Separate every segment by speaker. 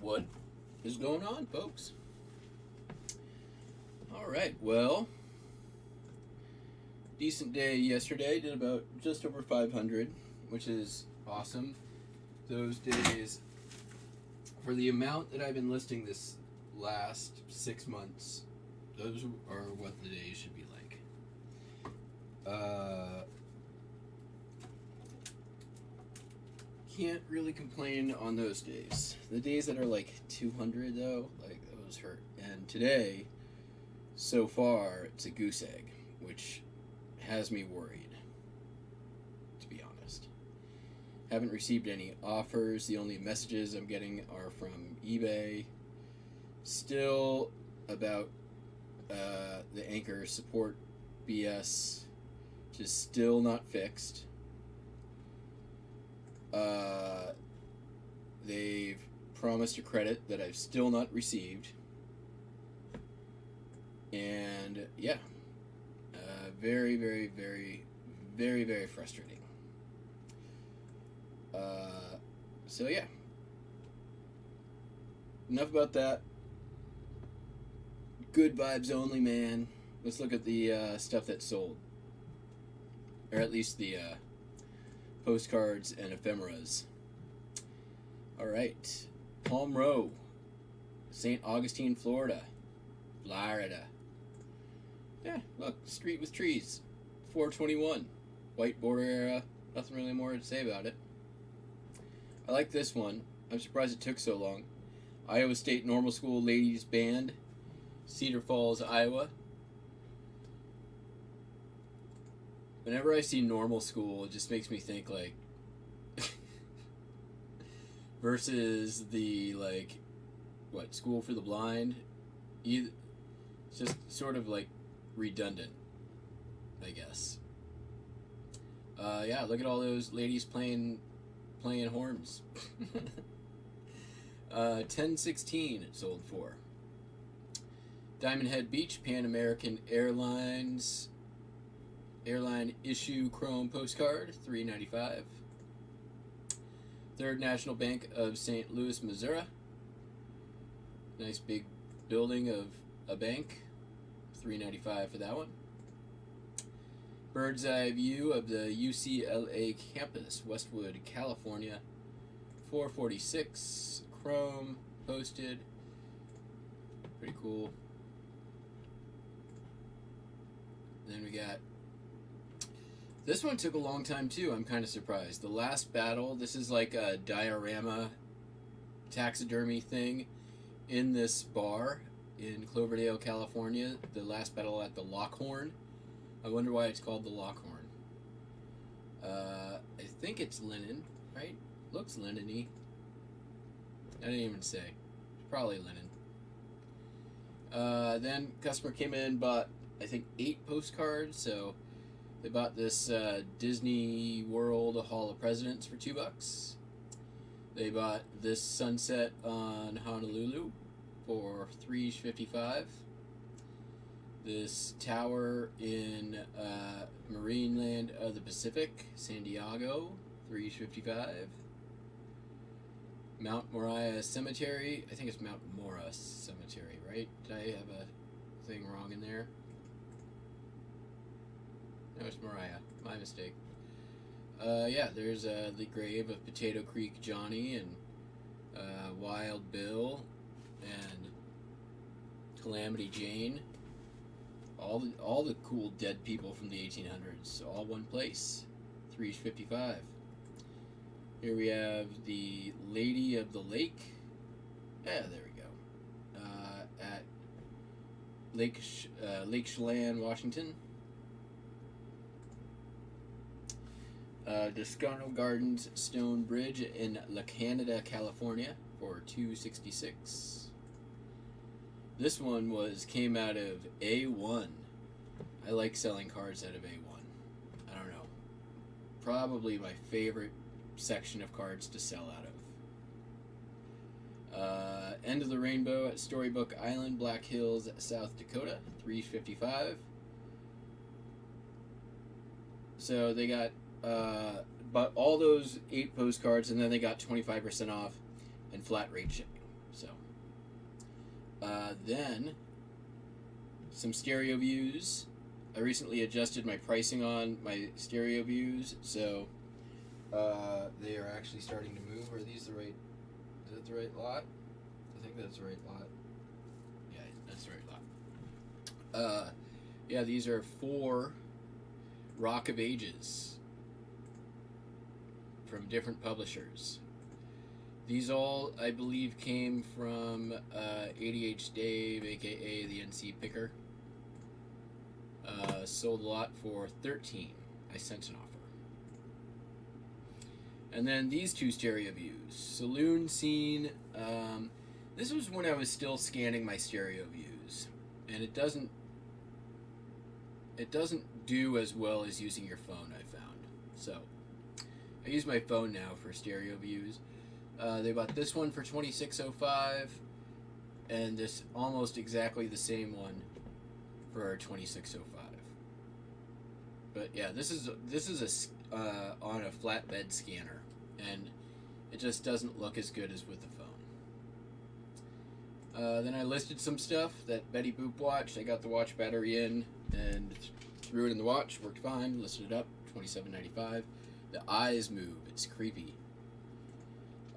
Speaker 1: What is going on, folks? Alright, well, decent day yesterday. Did about just over 500, which is awesome. Those days, for the amount that I've been listing this last 6 months, those are what the days should be like. Can't really complain on those days. The days that are like 200 though, like those hurt. And today, so far, it's a goose egg, which has me worried, to be honest. Haven't received any offers. The only messages I'm getting are from eBay. Still about the Anchor support BS, just still not fixed. They've promised a credit that I've still not received. And yeah, very, very, very, very, very frustrating. So yeah, enough about that. Good vibes only, man. Let's look at the stuff that sold, or at least the postcards and ephemeras. All right, Palm Row, St. Augustine, Florida. Yeah, look, street with trees, 421, white border era. Nothing really more to say about it. I like this one. I'm surprised it took so long. Iowa State Normal School Ladies Band, Cedar Falls, Iowa. Whenever I see normal school, it just makes me think like versus the like what, School for the Blind. It's just sort of like redundant, I guess. Yeah, look at all those ladies playing horns. 1016 it sold for. Diamond Head Beach, Pan American Airlines airline issue chrome postcard, $3.95. Third National Bank of St. Louis, Missouri. Nice big building of a bank, $3.95 for that one. Bird's eye view of the UCLA campus, Westwood, California, $4.46. Chrome posted. Pretty cool. Then we got, this one took a long time too. I'm kind of surprised. The Last Battle. This is like a diorama taxidermy thing in this bar in Cloverdale, California. The Last Battle at the Lockhorn. I wonder why it's called the Lockhorn. I think it's linen, right? Looks linen-y. I didn't even say. It's probably linen. Then customer came in and bought, I think, 8 postcards. So they bought this Disney World Hall of Presidents for $2. They bought this sunset on Honolulu for $3.55. This tower in Marineland of the Pacific, San Diego, $3.55. Mount Moriah Cemetery. I think it's Mount Mora Cemetery, right? Did I have a thing wrong in there? No, it's Moriah. My mistake. Yeah, there's the grave of Potato Creek Johnny and Wild Bill and Calamity Jane. All the cool dead people from the 1800s, all one place. $3.55. Here we have the Lady of the Lake. Yeah, there we go. At Lake Chelan, Washington. Descarno Gardens Stone Bridge in La Canada, California for $2.66. This one came out of A1. I like selling cards out of A1. I don't know. Probably my favorite section of cards to sell out of. End of the Rainbow at Storybook Island, Black Hills, South Dakota, $3.55. So they got bought all those 8 postcards, and then they got 25% off and flat rate shipping. So, then some stereo views. I recently adjusted my pricing on my stereo views, so they are actually starting to move. Are these the right? Is that the right lot? I think that's the right lot. Yeah, that's the right lot. Yeah, these are 4 Rock of Ages from different publishers. These all, I believe, came from ADH Dave, aka the NC Picker. Sold a lot for 13. I sent an offer. And then these 2 stereo views. Saloon Scene. This was when I was still scanning my stereo views, and it doesn't do as well as using your phone, I found. So I use my phone now for stereo views. They bought this one for $26.05, and this almost exactly the same one for $26.05. But yeah, this is on a flatbed scanner, and it just doesn't look as good as with the phone. Then I listed some stuff that Betty Boop watched. I got the watch battery in and threw it in the watch. Worked fine. Listed it up. $27.95. The eyes move. It's creepy.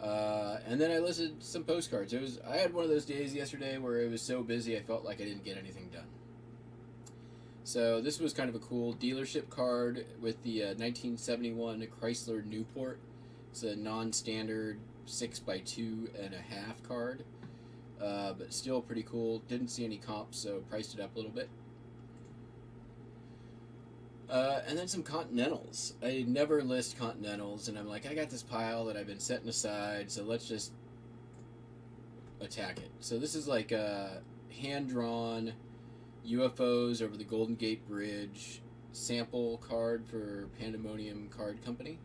Speaker 1: And then I listed some postcards. I had one of those days yesterday where it was so busy I felt like I didn't get anything done. So this was kind of a cool dealership card with the 1971 Chrysler Newport. It's a non-standard 6x2.5 card, but still pretty cool. Didn't see any comps, so priced it up a little bit. And then some Continentals. I never list Continentals, and I'm like, I got this pile that I've been setting aside, so let's just attack it. So this is like a hand-drawn UFOs over the Golden Gate Bridge sample card for Pandemonium Card Company.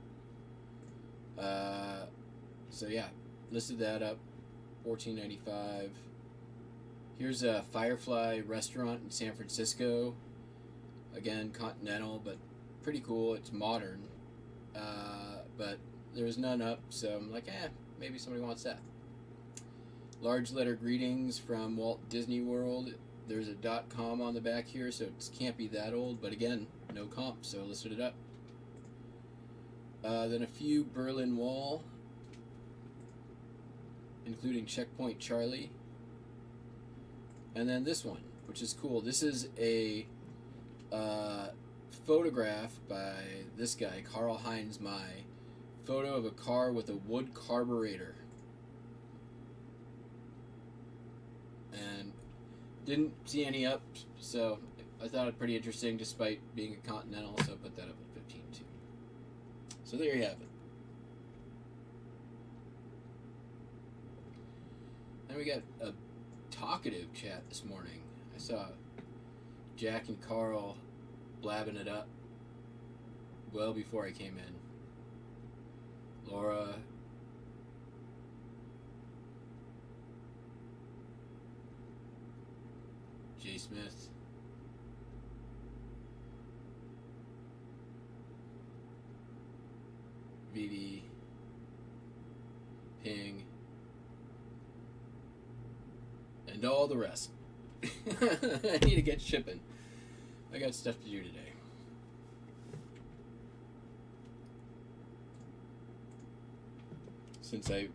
Speaker 1: So yeah, listed that up, $14.95. Here's a Firefly restaurant in San Francisco. Again, Continental, but pretty cool. It's modern, but there was none up, so I'm like, maybe somebody wants that. Large letter greetings from Walt Disney World. There's a .com on the back here, so it can't be that old, but again, no comp, so I listed it up. Then a few Berlin Wall, including Checkpoint Charlie. And then this one, which is cool. This is a photograph by this guy, Karl Heinz May. Photo of a car with a wood carburetor. And didn't see any up, so I thought it pretty interesting despite being a Continental, so I put that up at 15 too. So there you have it. Then we got a talkative chat this morning. I saw Jack and Carl blabbing it up well before I came in. Laura, Jay Smith, Vivi, Ping, and all the rest. I need to get shipping. I got stuff to do today. Since I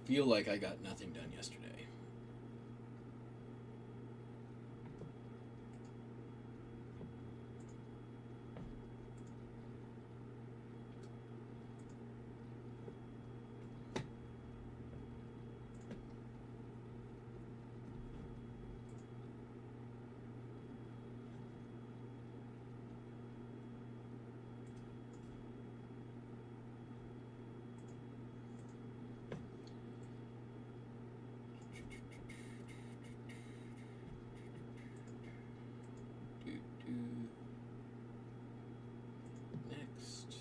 Speaker 1: feel like I got nothing done yesterday. Next.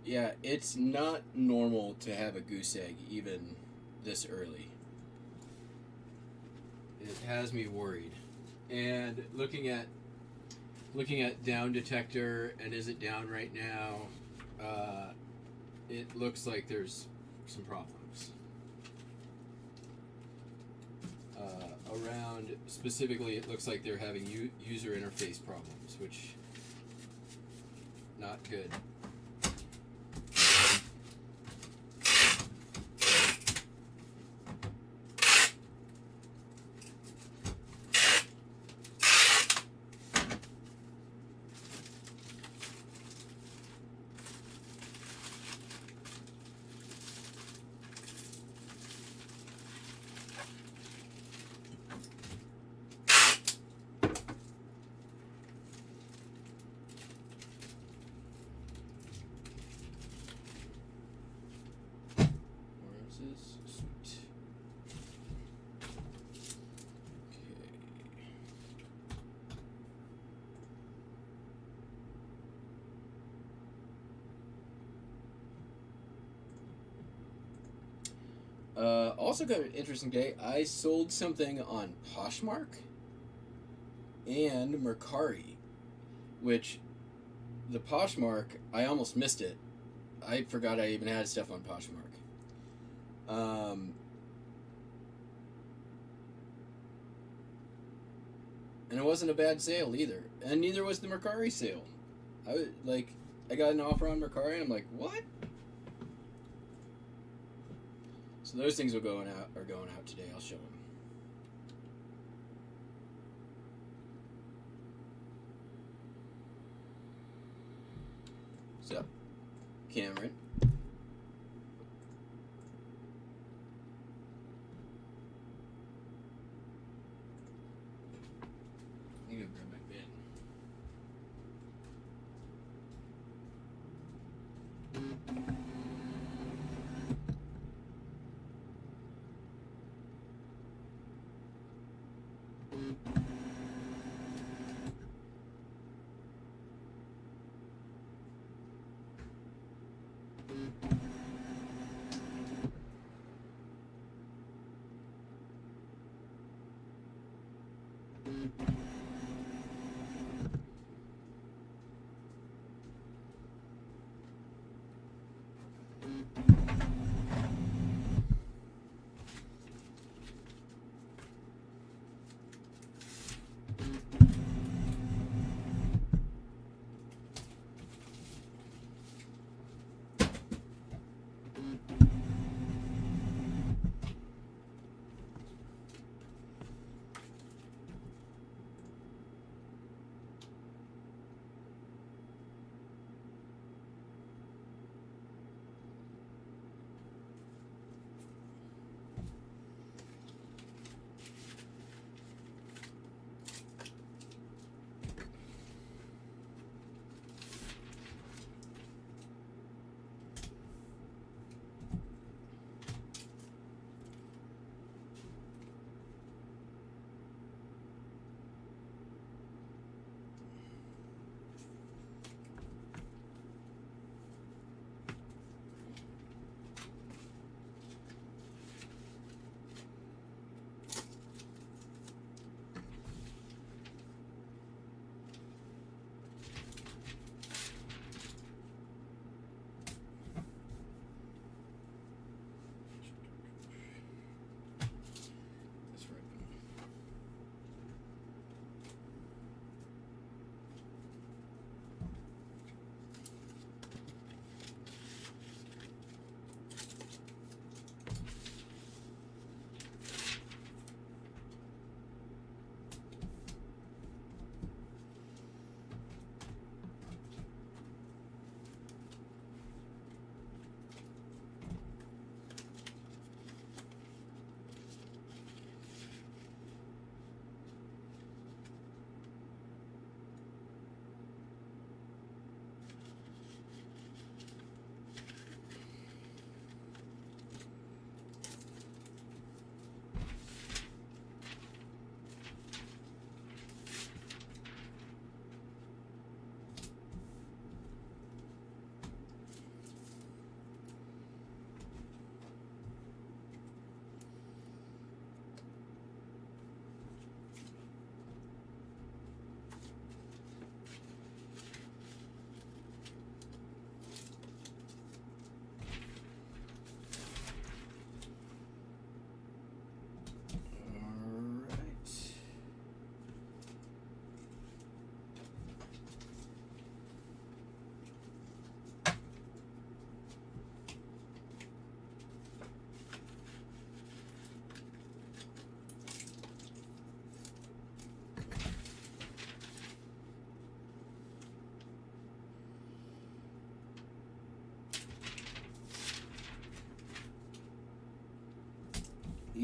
Speaker 1: Yeah, it's not normal to have a goose egg even this early. It has me worried. and looking at down detector, and is it down right now? It looks like there's some problems around. Specifically, it looks like they're having user interface problems, which not good. Sweet. Okay. Also got an interesting day. I sold something on Poshmark and Mercari, which the Poshmark, I almost missed it. I forgot I even had stuff on Poshmark. And it wasn't a bad sale either, and neither was the Mercari sale. I got an offer on Mercari, and I'm like, what? So those things are going out today. I'll show them. So, Cameron. I'm gonna grab my pen.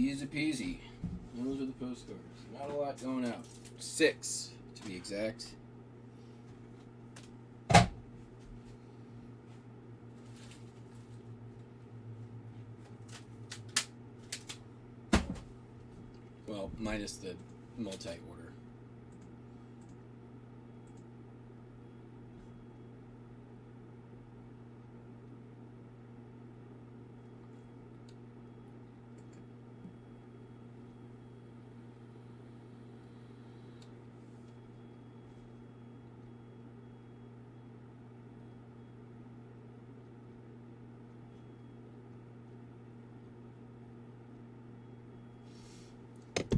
Speaker 1: Easy peasy. Those are the postcards. Not a lot going out. 6, to be exact. Well, minus the multi-order.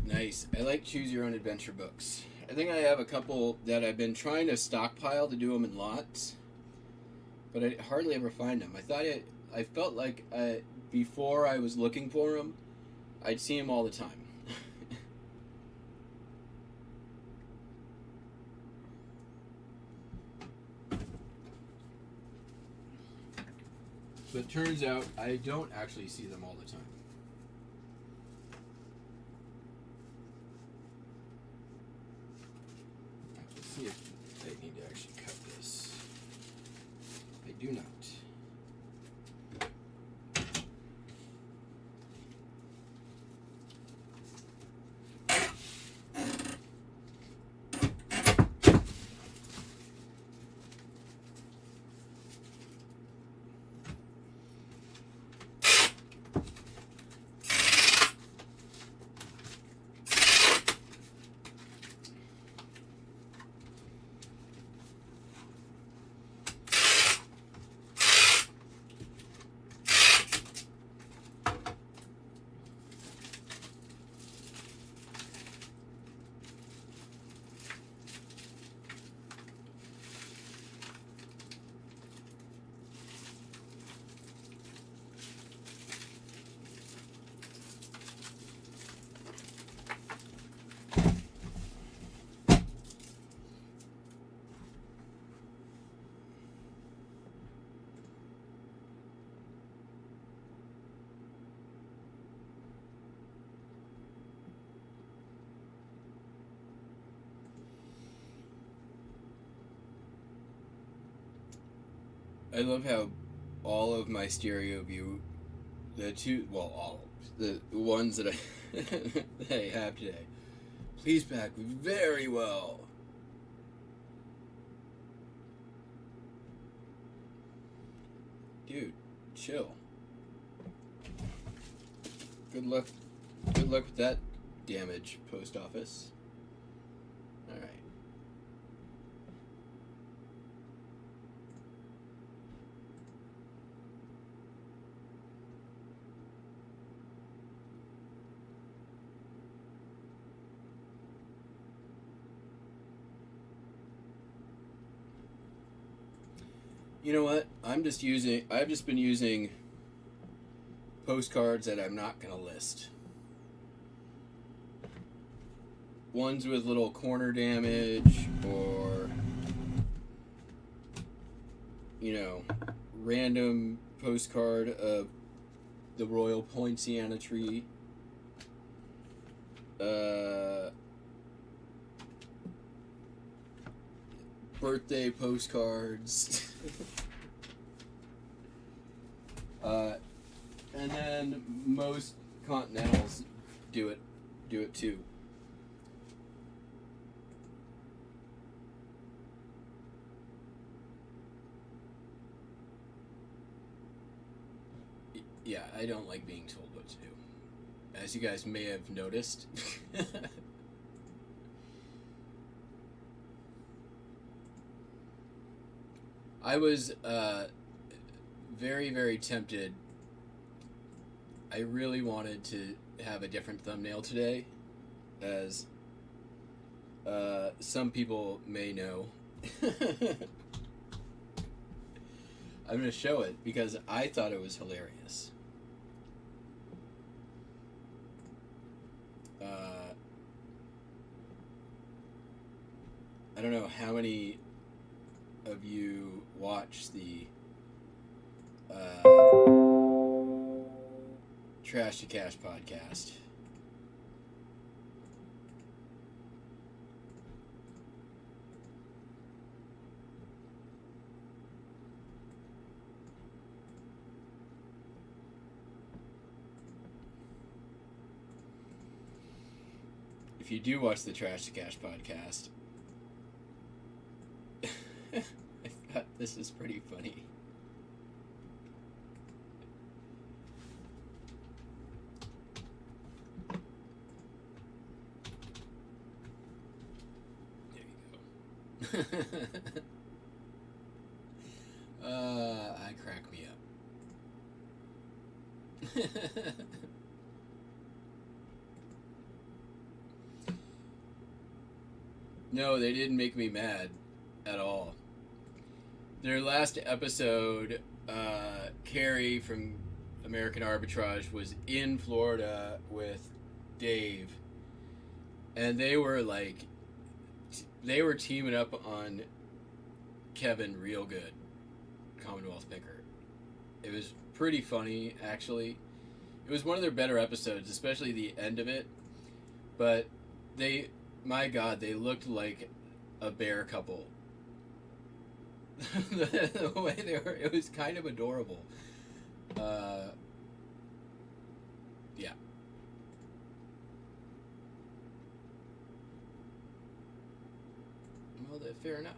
Speaker 1: Nice. I like Choose Your Own Adventure books. I think I have a couple that I've been trying to stockpile to do them in lots, but I hardly ever find them. I felt like before I was looking for them, I'd see them all the time. But it turns out I don't actually see them all the time. See if I need to actually cut this. I do not. I love how all of my stereo view, the ones that that I have today, plays back very well. Dude, chill. Good luck with that damage, post office. Alright. You know what? I've just been using postcards that I'm not going to list. Ones with little corner damage or, random postcard of the royal poinciana tree. Birthday postcards. And then most Continentals do it too. Yeah, I don't like being told what to do, as you guys may have noticed. I was very, very tempted. I really wanted to have a different thumbnail today, as some people may know. I'm going to show it because I thought it was hilarious. I don't know how many of you watch the Trash to Cash podcast. if you do watch the Trash to Cash podcast, I thought this is pretty funny. There you go. I crack me up. No, they didn't make me mad at all. Their last episode, Carrie from American Arbitrage was in Florida with Dave, and they were like, they were teaming up on Kevin real good, Commonwealth Pinker. It was pretty funny, actually. It was one of their better episodes, especially the end of it. But they, my God, they looked like a bear couple. The way they were, it was kind of adorable. Yeah. Well, fair enough.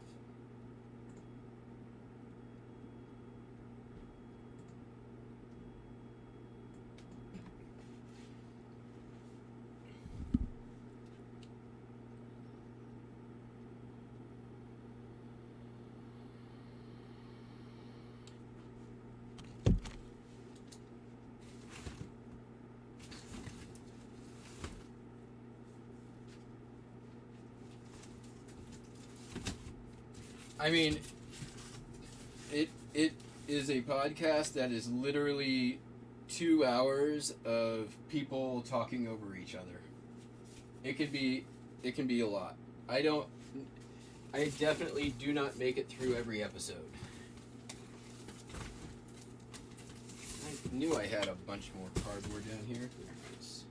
Speaker 1: I mean, it is a podcast that is literally 2 hours of people talking over each other. It can be a lot. I definitely do not make it through every episode. I knew I had a bunch more cardboard down here. There it is.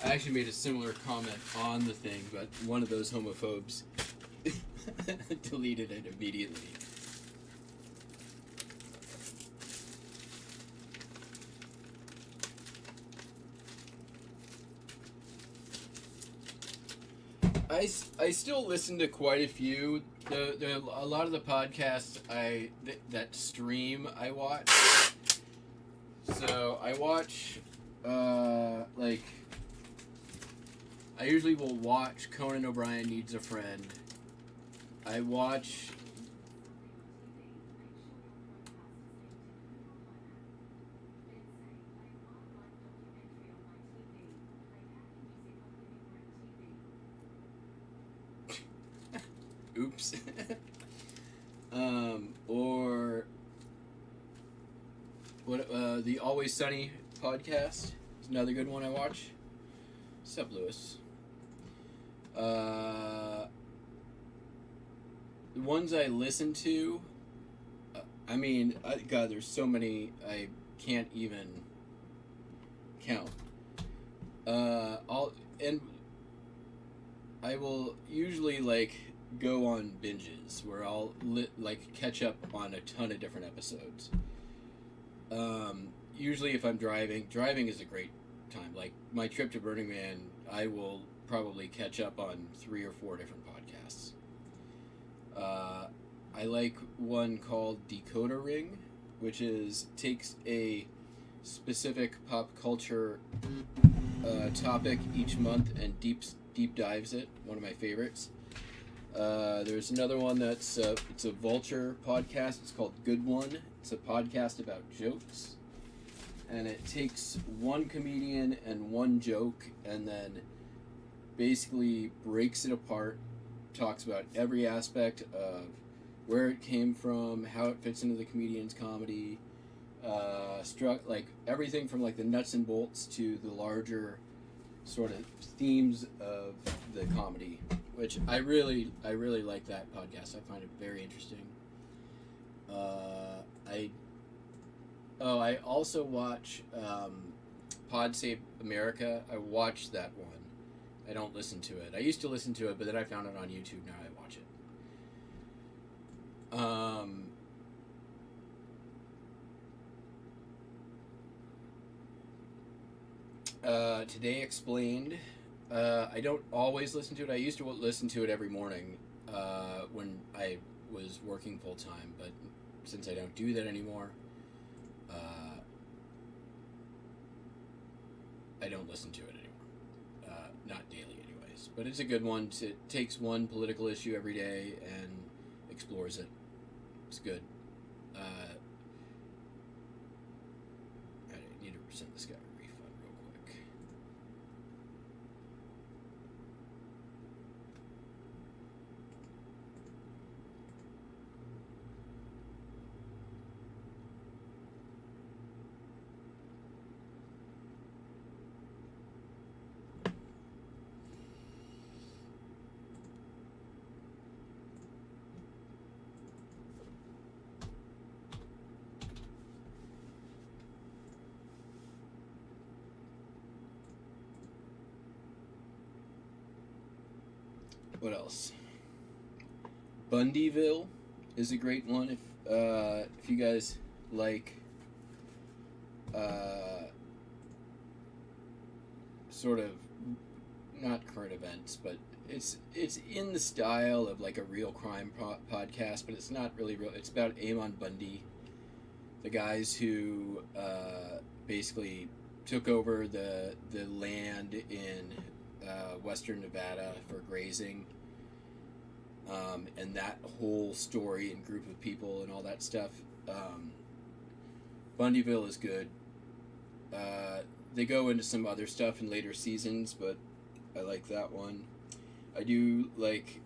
Speaker 1: I actually made a similar comment on the thing, but one of those homophobes deleted it immediately. I still listen to quite a few. A lot of the podcasts that stream I watch. So I watch like. I usually will watch Conan O'Brien Needs a Friend. I watch... Oops. Or... the Always Sunny podcast is another good one I watch. What's up, Lewis? The ones I listen to, God, there's so many I can't even count. I will usually go on binges where I'll catch up on a ton of different episodes. Usually if I'm driving is a great time. Like my trip to Burning Man, I will probably catch up on 3 or 4 different podcasts. I like one called Decoder Ring, which takes a specific pop culture topic each month and deep dives it. One of my favorites. There's another one that's it's a Vulture podcast. It's called Good One. It's a podcast about jokes. and it takes one comedian and one joke and then basically breaks it apart, talks about every aspect of where it came from, how it fits into the comedian's comedy, like everything from like the nuts and bolts to the larger sort of themes of the comedy, which I really like that podcast. I find it very interesting. I also watch Pod Save America. I watched that one. I don't listen to it. I used to listen to it, but then I found it on YouTube. Now I watch it. Today Explained. I don't always listen to it. I used to listen to it every morning when I was working full time, but since I don't do that anymore, I don't listen to it anymore. Not daily, anyways. But it's a good one. It takes one political issue every day and explores it. It's good. I need to send this guy a refund real quick. What else? Bundyville is a great one if you guys like sort of not current events, but it's in the style of like a real crime podcast, but it's not really real. It's about Amon Bundy, the guys who basically took over the land in Western Nevada for grazing, and that whole story and group of people and all that stuff. Bundyville is good. They go into some other stuff in later seasons, but I like that one. I do like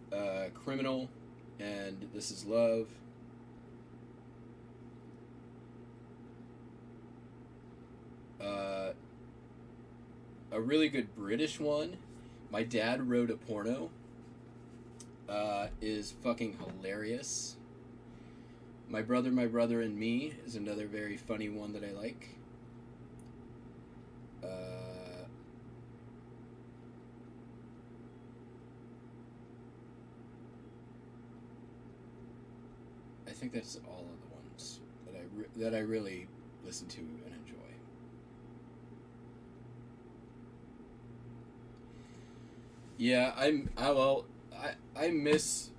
Speaker 1: Criminal and This Is Love. A really good British one, My Dad Wrote a Porno, is fucking hilarious. My Brother and Me is another very funny one that I like. I think that's all of the ones that I really listen to and enjoy. Yeah, I miss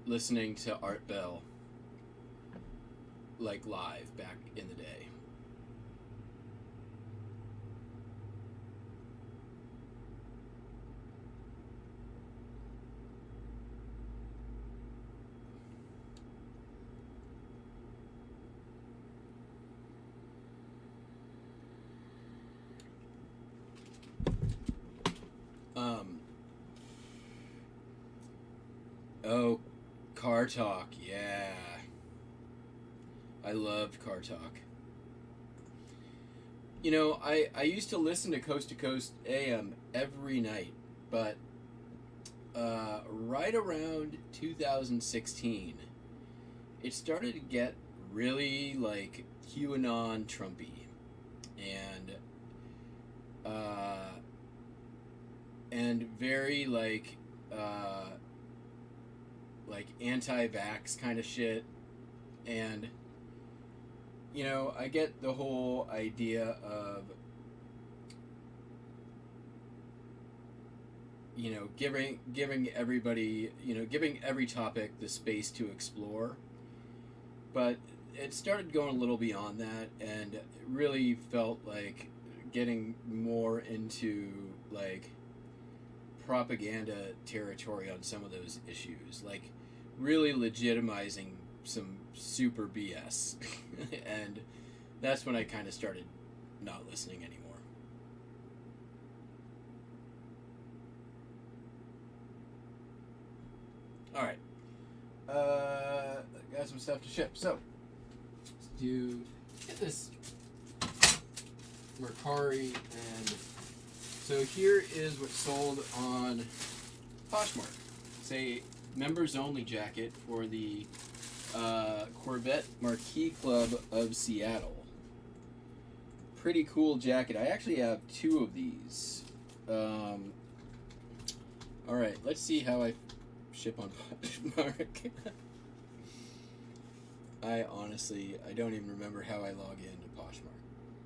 Speaker 1: listening to Art Bell like live back in the day. Oh, Car Talk, yeah. I loved Car Talk. You know, I used to listen to Coast AM every night, but right around 2016, it started to get really, like, QAnon Trumpy, and very, like anti-vax kind of shit. And you know, I get the whole idea of, you know, giving everybody, you know, giving every topic the space to explore, but it started going a little beyond that, and it really felt like getting more into like propaganda territory on some of those issues, like really legitimizing some super BS. And that's when I kind of started not listening anymore. Alright. Got some stuff to ship. So, let's get this Mercari, and so here is what's sold on Poshmark. It's a members only jacket for the Corvette Marquis Club of Seattle. Pretty cool jacket. I actually have 2 of these. Alright, let's see how I ship on Poshmark. I don't even remember how I log into Poshmark.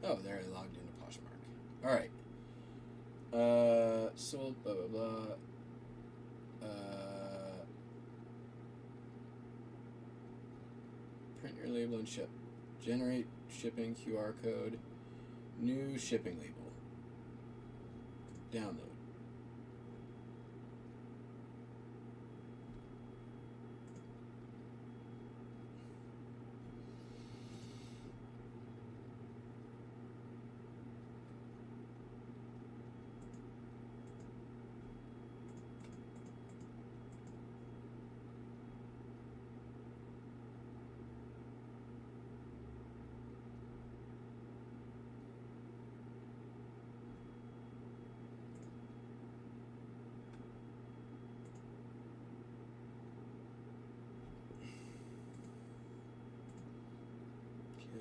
Speaker 1: Oh, there, I logged into Poshmark. Alright. Sold, blah, blah, blah. Print your label and ship. Generate shipping QR code. New shipping label. Download.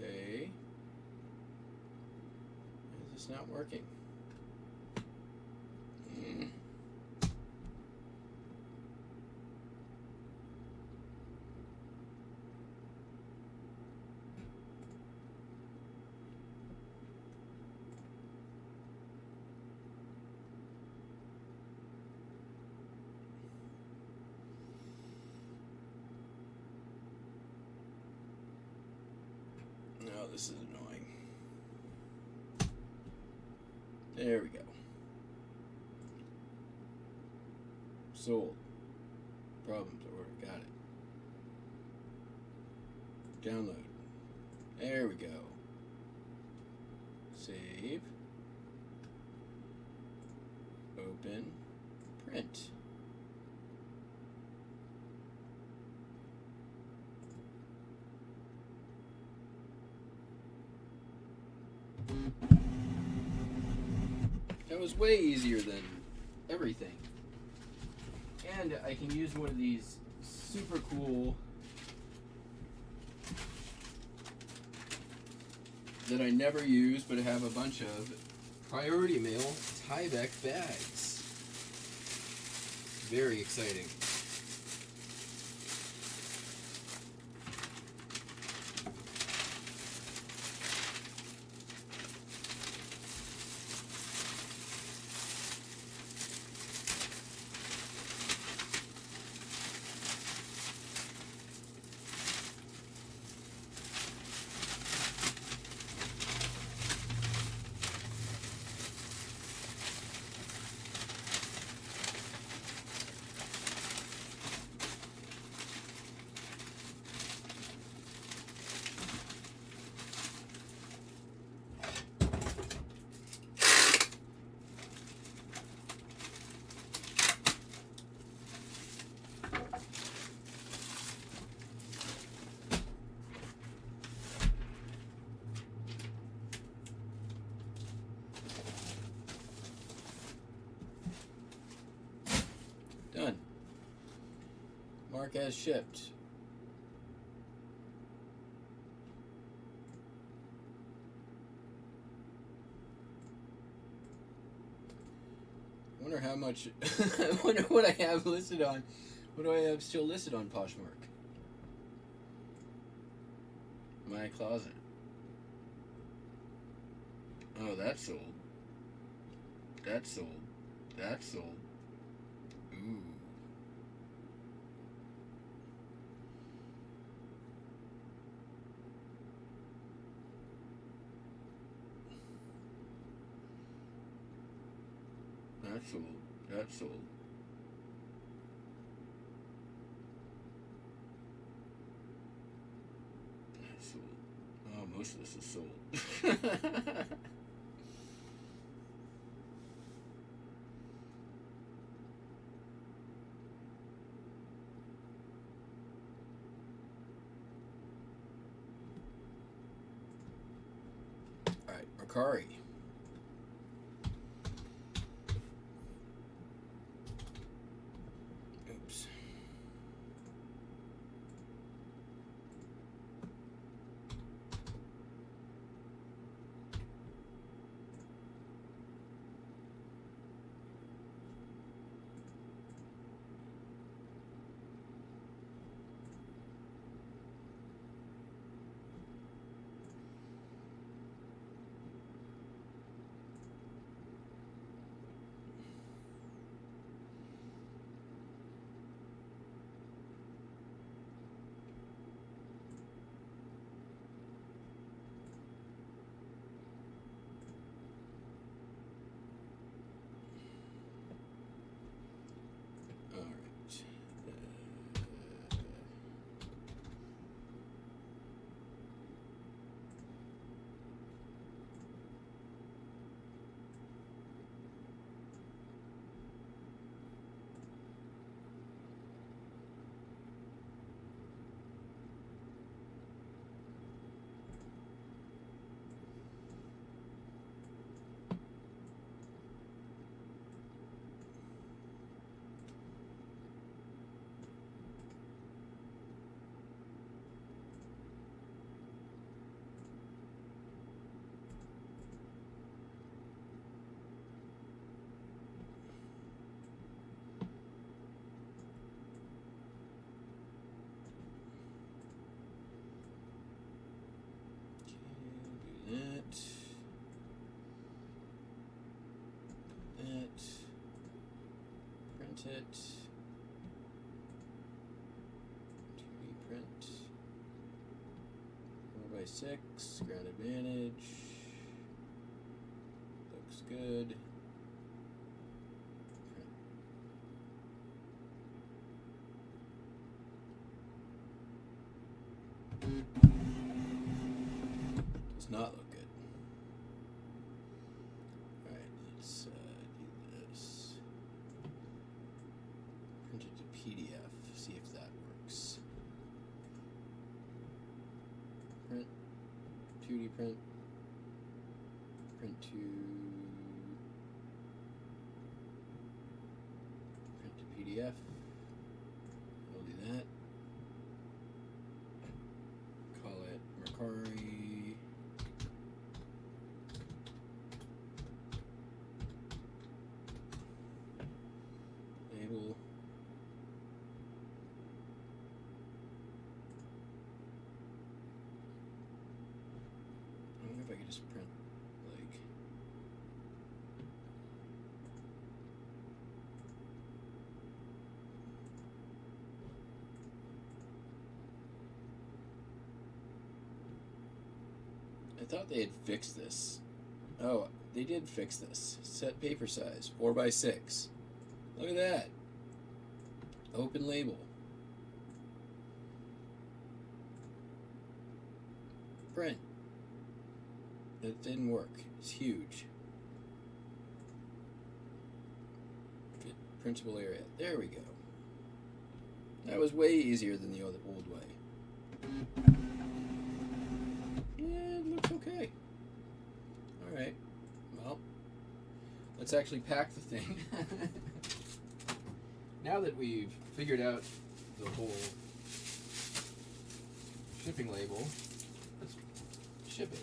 Speaker 1: Okay. Is this not working? No, this is annoying. There we go. Sold. Problems order. Got it. Download. There we go. Save. Open. Print. That was way easier than everything. And I can use one of these super cool that I never use but have a bunch of priority mail tie-back bags. Very exciting. Done. Mark as shipped. I wonder how much. I wonder what I have listed on. What do I have still listed on Poshmark? My closet. Oh, that's sold. That's sold. That's sold. Ooh. That's sold. That's sold. old. Alright, Mercari. Oops. Print it. 2D print. 4x6, ground advantage. Looks good. Does not look good. Alright, let's do this. Print it to PDF, see if that works. Print, 2D print, print to PDF. We'll do that. Call it Mercari. Label. I wonder if I could just print like I thought they had fixed this. Oh, they did fix this. Set paper size, 4x6. Look at that. Open label. Print. It didn't work. It's huge. Fit printable area. There we go. That was way easier than the old way. Yeah, it looks okay. Alright. Well, let's actually pack the thing. Now that we've figured out the whole shipping label, let's ship it.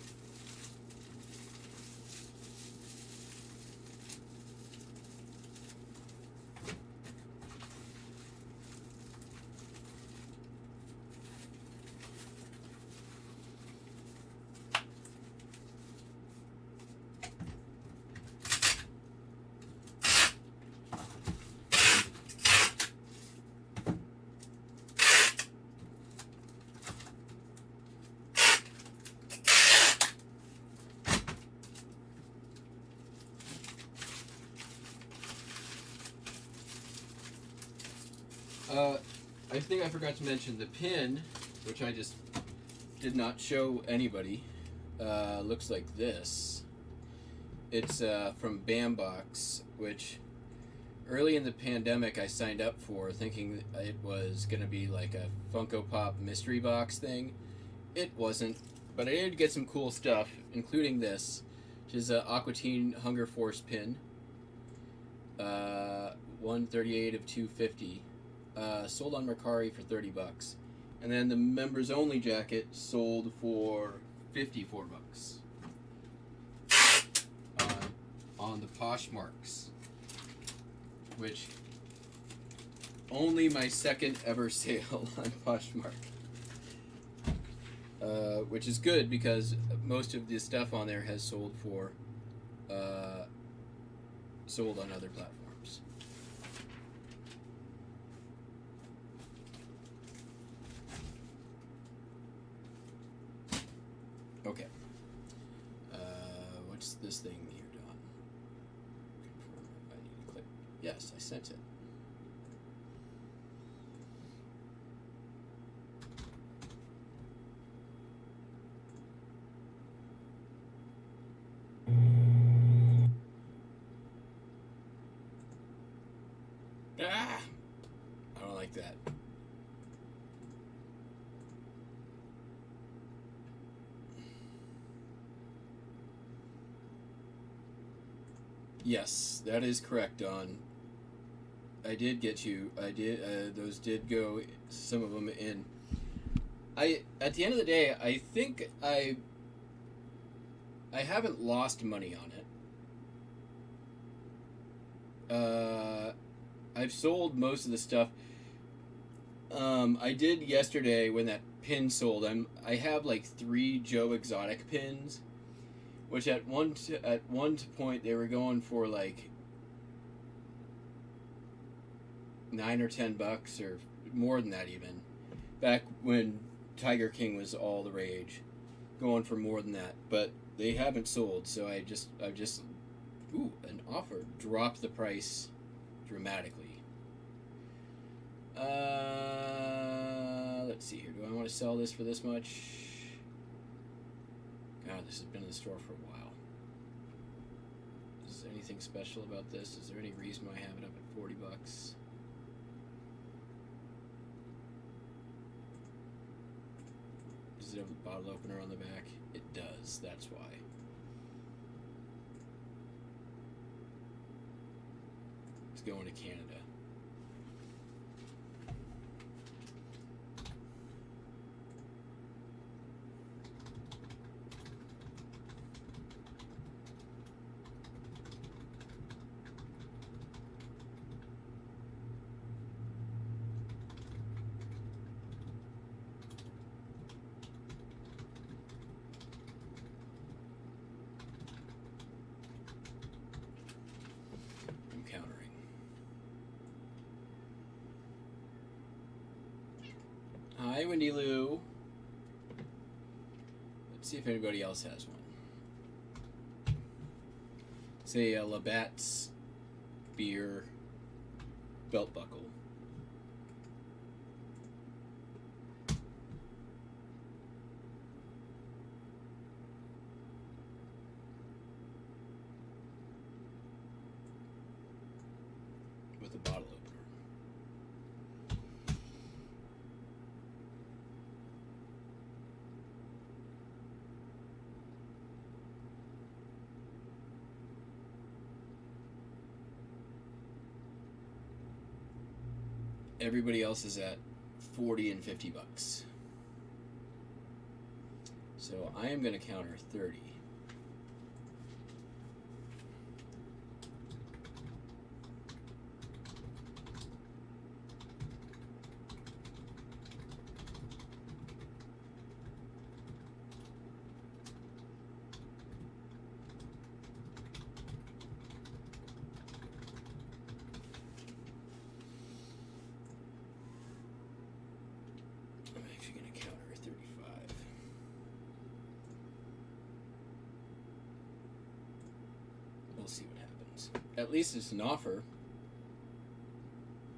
Speaker 1: I think I forgot to mention the pin, which I just did not show anybody. looks like this. It's from Bambox, which early in the pandemic I signed up for thinking it was going to be like a Funko Pop mystery box thing. It wasn't, but I did get some cool stuff, including this, which is an Aqua Teen Hunger Force pin. 138 of 250. Sold on Mercari for $30. And then the members only jacket sold for $54 on the Poshmarks, which only my second ever sale on Poshmark, which is good because most of the stuff on there has sold on other platforms. Okay. What's this thing here, Don? Confirm if I need to click. Yes, I sent it. Ah! I don't like that. Yes, that is correct, Don. I did get you. I did. Those did go. Some of them in. At the end of the day, I think I haven't lost money on it. I've sold most of the stuff. I did yesterday when that pin sold. I have like 3 Joe Exotic pins, which at one point they were going for like $9 or $10 or more than that even. Back when Tiger King was all the rage, going for more than that. But they haven't sold, so I've just an offer, dropped the price dramatically. Let's see here. Do I want to sell this for this much? God, this has been in the store for a while. Is there anything special about this? Is there any reason why I have it up at $40? Does it have a bottle opener on the back? It does. That's why. It's going to Canada. Hi, Wendy Lou. Let's see if anybody else has one. Say a Labatt's beer belt buckle. With a bottle opener. Everybody else is at $40 and $50. So I am going to counter 30. We'll see what happens. At least it's an offer,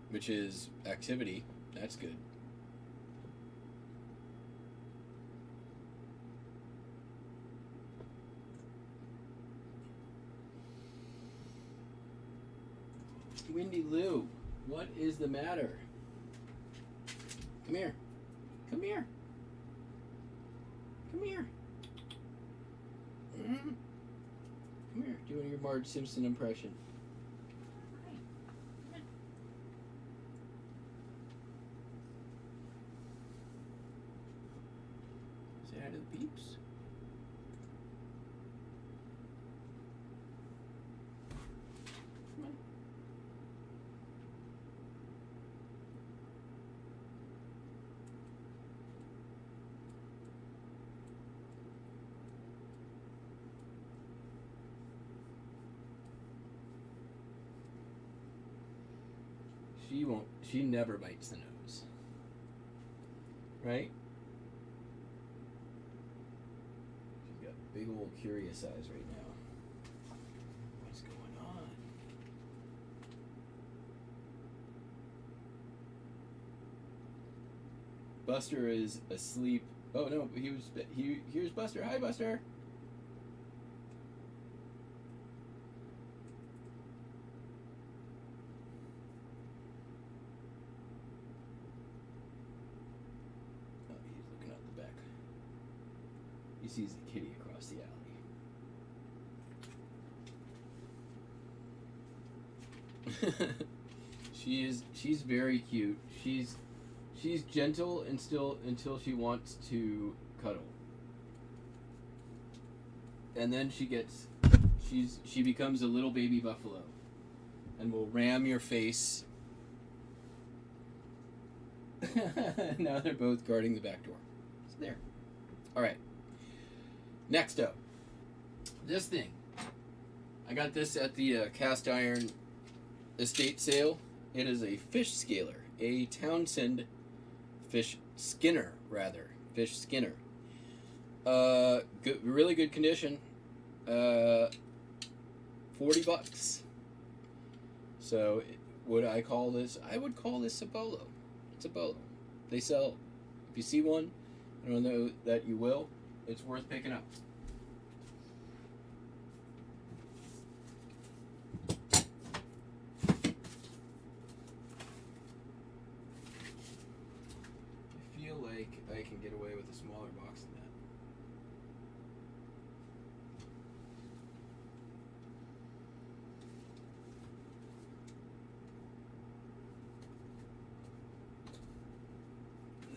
Speaker 1: which is activity. That's good. Windy Lou, what is the matter? Come here. Come here. Come here. Mm-hmm. Come here. Doing your Marge Simpson impression. Say hi to the peeps. She never bites the nose. Right? She's got big old curious eyes right now. What's going on? Buster is asleep. Oh no, here's Buster. Hi, Buster. He sees the kitty across the alley. She's very cute. She's gentle until she wants to cuddle. And then she becomes a little baby buffalo and will ram your face. Now they're both guarding the back door. It's there. All right. Next up, this thing. I got this at the cast iron estate sale. It is a fish scaler, a Townsend fish skinner. Good, really good condition. $40. So, would I call this? I would call this a bolo. It's a bolo. They sell. If you see one, I don't know that you will. It's worth picking up. I feel like I can get away with a smaller box than that.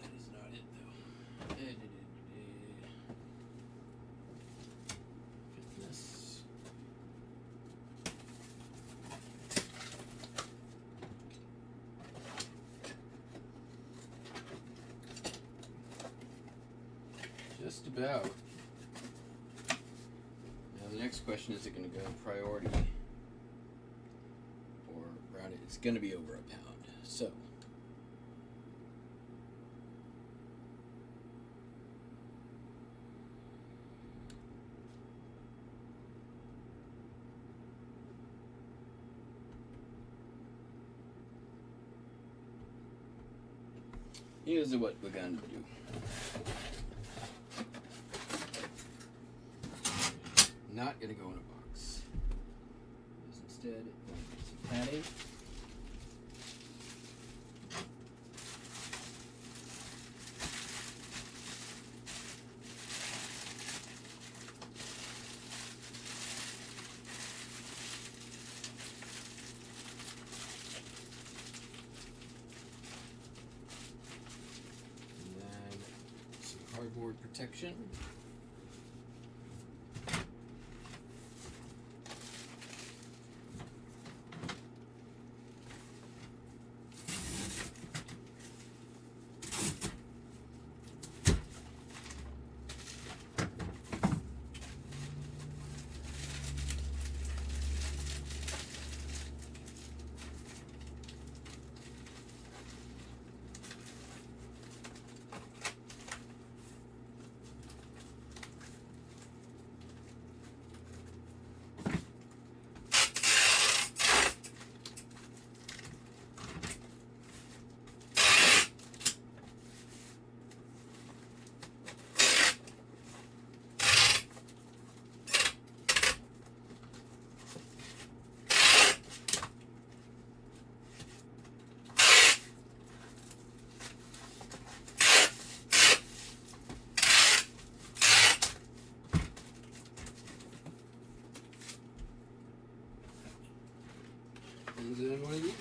Speaker 1: That is not it, though. Fitness. Just about. Now the next question, is it going to go priority or rounded? It's going to be over a pound. So here's what we're going to do. Not going to go in a box. Because instead, going to get some padding. And then some cardboard protection. And then one of these.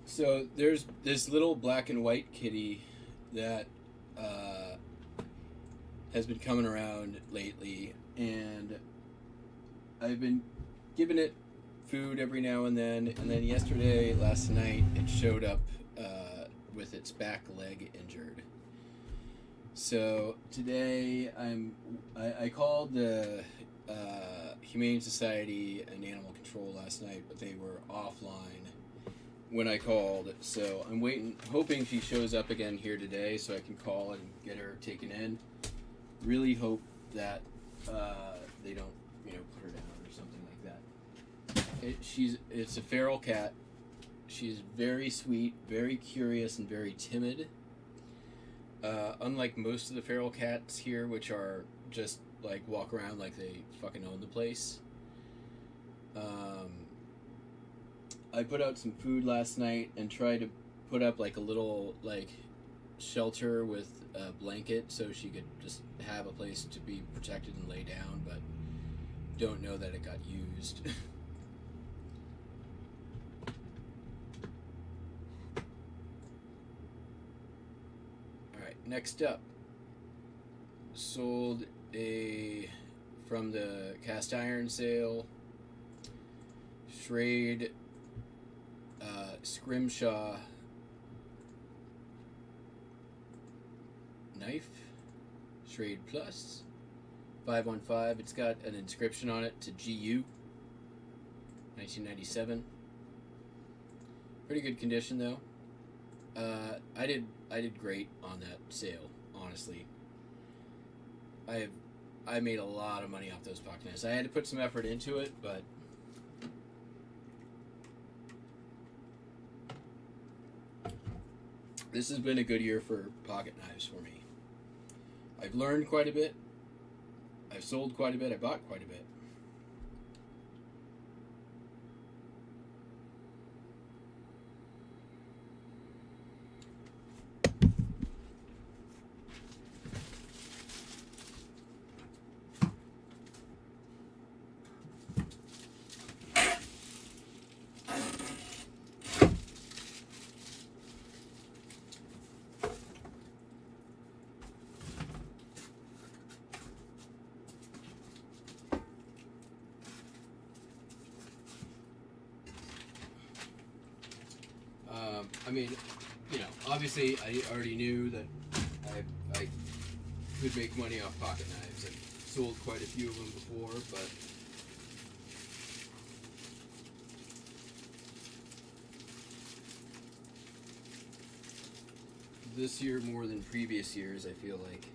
Speaker 1: So there's this little black and white kitty that has been coming around lately, and I've been giving it food every now and then yesterday, last night, it showed up with its back leg injured. So today I called the Humane Society and Animal Control last night, but they were offline when I called, so I'm hoping she shows up again here today so I can call and get her taken in. Really hope that they don't, put her down or something like that. It's a feral cat. She's very sweet, very curious, and very timid. Unlike most of the feral cats here, which are just like walk around like they fucking own the place. I put out some food last night and tried to put up like a little shelter with a blanket so she could just have a place to be protected and lay down, but don't know that it got used. Alright, next up. Sold from the cast iron sale, Schrade Scrimshaw knife, Schrade Plus, 515. It's got an inscription on it to GU, 1997. Pretty good condition though. I did great on that sale, honestly. I made a lot of money off those pocket knives. I had to put some effort into it, but this has been a good year for pocket knives for me. I've learned quite a bit. I've sold quite a bit. I bought quite a bit. I mean, obviously I already knew that I could make money off pocket knives. I've sold quite a few of them before, but this year more than previous years, I feel like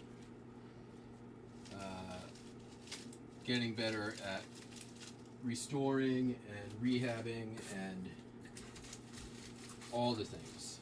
Speaker 1: getting better at restoring and rehabbing and all the things.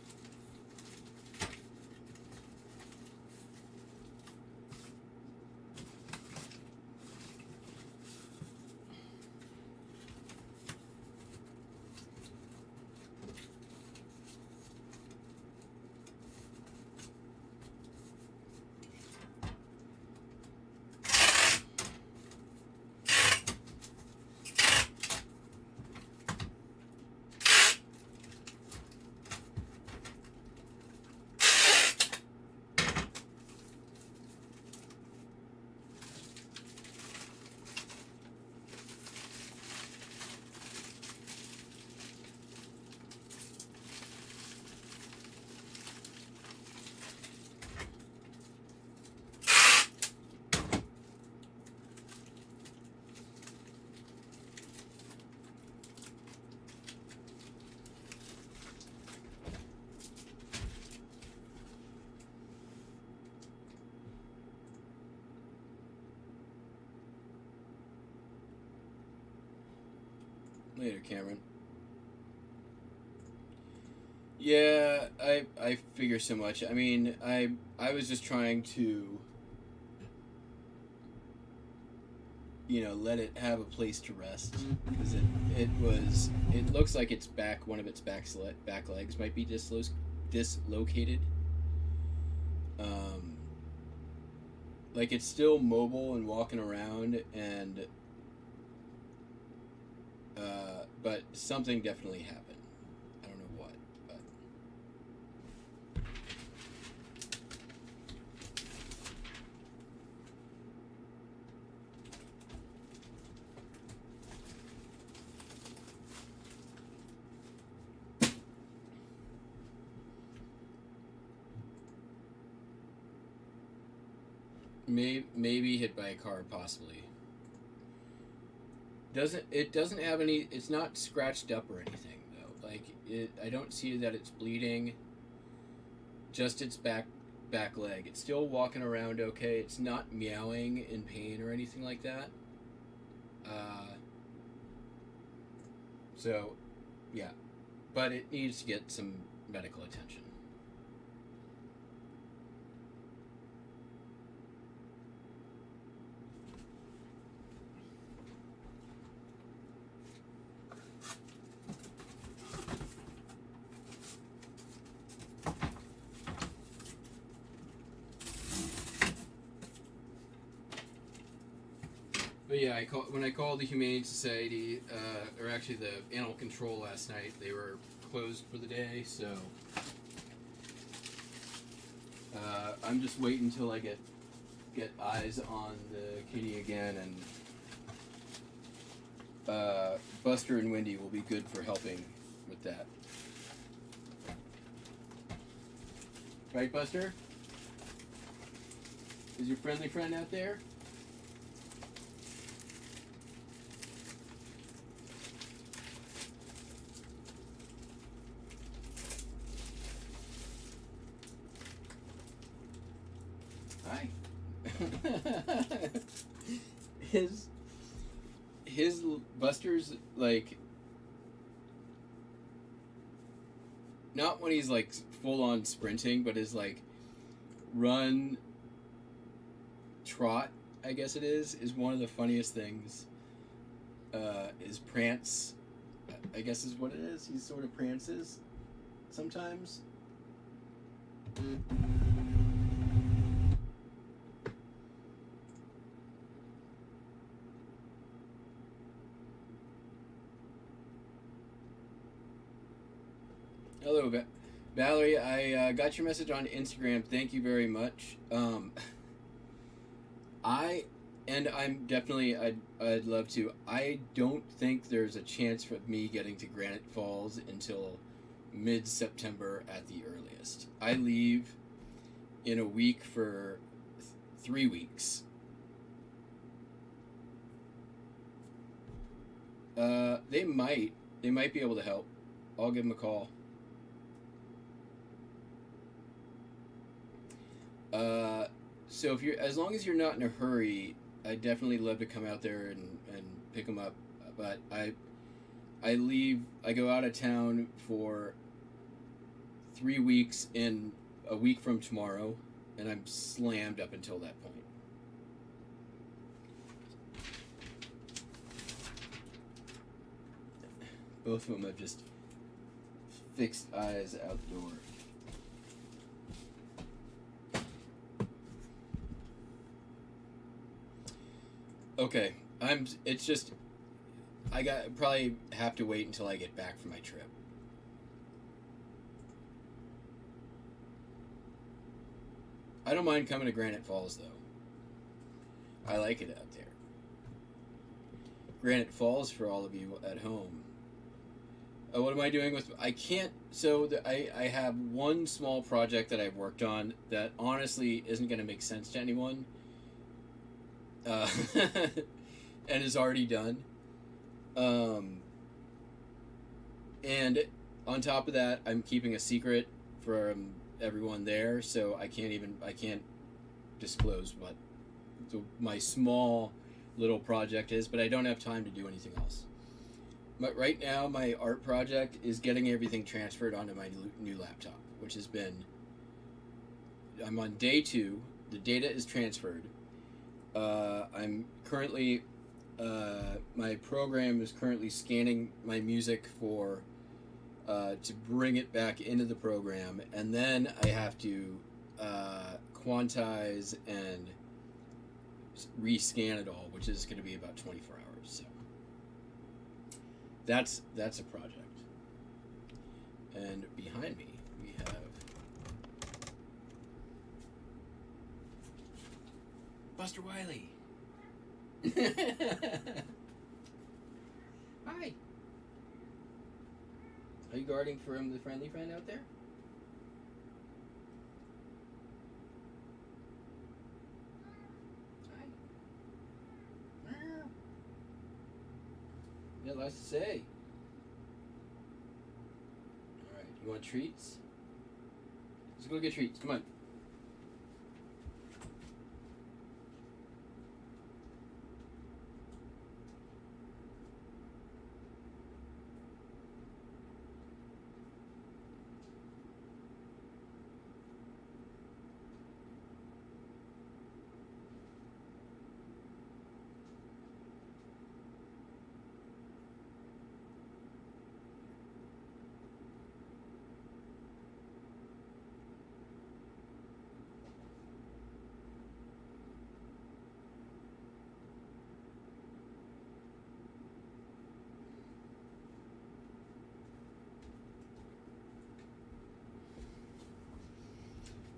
Speaker 1: Later, Cameron. Yeah, I figure so much. I mean, I was just trying to, let it have a place to rest, because it looks like its back, one of its back legs might be dislocated. Um, like it's still mobile and walking around, and but something definitely happened. I don't know what, but maybe hit by a car, possibly. Doesn't have any. It's not scratched up or anything though. Like I don't see that it's bleeding. Just its back leg. It's still walking around okay. It's not meowing in pain or anything like that. So, yeah, but it needs to get some medical attention. But yeah, when I called the Humane Society, or actually the Animal Control last night, they were closed for the day, so I'm just waiting until I get eyes on the kitty again, and Buster and Wendy will be good for helping with that. Right, Buster? Is your friendly friend out there? Hi. his Buster's like not when he's like full on sprinting, but his like run trot, I guess it is one of the funniest things. Is prance, I guess is what it is. He sort of prances sometimes. Hello, Valerie. I got your message on Instagram. Thank you very much. I'm definitely. I'd love to. I don't think there's a chance for me getting to Granite Falls until mid-September at the earliest. I leave in a week for 3 weeks. They might be able to help. I'll give them a call. So if you're, as long as you're not in a hurry, I'd definitely love to come out there and pick them up. But I go out of town for 3 weeks in a week from tomorrow, and I'm slammed up until that point. Both of them have just fixed eyes out the door. Okay, it's just, probably have to wait until I get back from my trip. I don't mind coming to Granite Falls, though. I like it out there. Granite Falls for all of you at home. What am I doing with, I can't, so I have one small project that I've worked on that honestly isn't going to make sense to anyone. And is already done. And on top of that, I'm keeping a secret from everyone there, so I can't disclose what my small little project is, but I don't have time to do anything else. But right now, my art project is getting everything transferred onto my new laptop, which has been. I'm on day 2. The data is transferred. I'm currently. My program is currently scanning my music for. To bring it back into the program, and then I have to quantize and rescan it all, which is going to be about 24 hours. So that's a project. And behind me we have Buster Wiley. Hi. Are you guarding from the friendly friend out there? Hi. Meow. You got lots to say. Alright, you want treats? Let's go get treats, come on.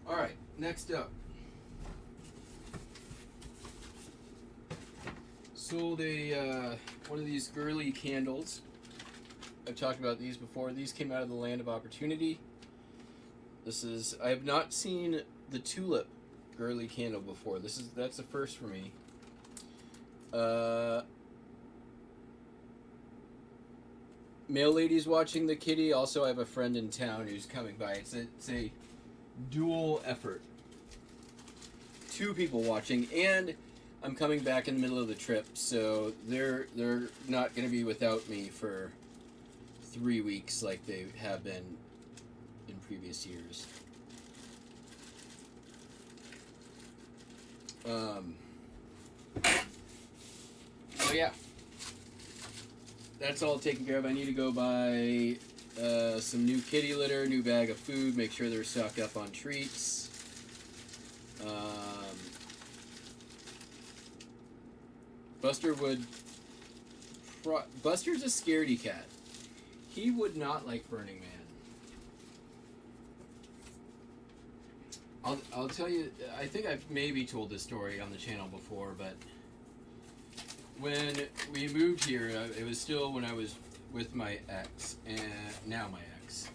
Speaker 1: Alright, next up. Sold a one of these girly candles. I've talked about these before. These came out of the Land of Opportunity. I have not seen the tulip girly candle before. That's the first for me. Male ladies watching the kitty. Also, I have a friend in town who's coming by. It's a dual effort. 2 people watching, and I'm coming back in the middle of the trip, so they're not going to be without me for 3 weeks like they have been in previous years. Oh yeah, that's all taken care of. I need to go buy some new kitty litter, new bag of food, make sure they're stocked up on treats. Buster's a scaredy cat. He would not like Burning Man. I'll tell you, I think I've maybe told this story on the channel before, but when we moved here, it was still when I was with my ex, and now my ex.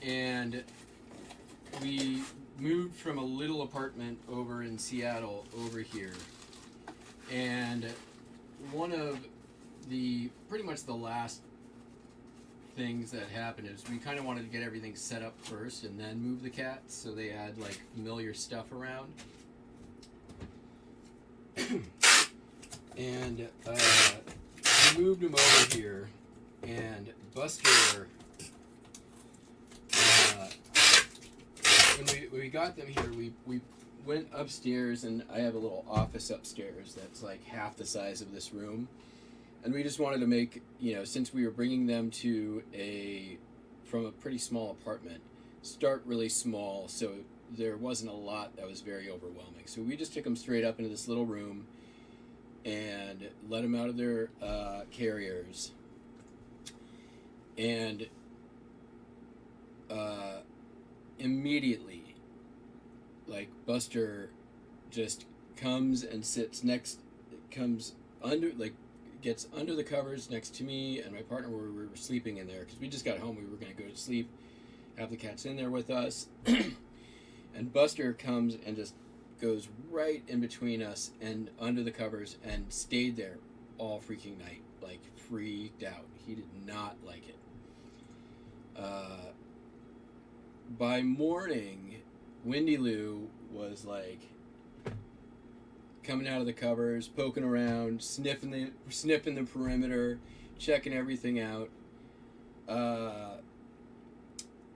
Speaker 1: And we moved from a little apartment over in Seattle over here. And one of pretty much the last things that happened is we kind of wanted to get everything set up first and then move the cats, so they had like familiar stuff around. And we moved him over here, and Buster, when we got them here, we went upstairs, and I have a little office upstairs that's like half the size of this room. And we just wanted to make, since we were bringing them from a pretty small apartment, start really small, so there wasn't a lot that was very overwhelming. So we just took them straight up into this little room and let them out of their carriers. And immediately, like, Buster just comes and sits gets under the covers next to me and my partner where we were sleeping in there, because we just got home. We were going to go to sleep, have the cats in there with us. And Buster comes and just goes right in between us and under the covers and stayed there all freaking night, like freaked out. He did not like it. By morning, Windy Lou was like coming out of the covers, poking around, sniffing the perimeter, checking everything out.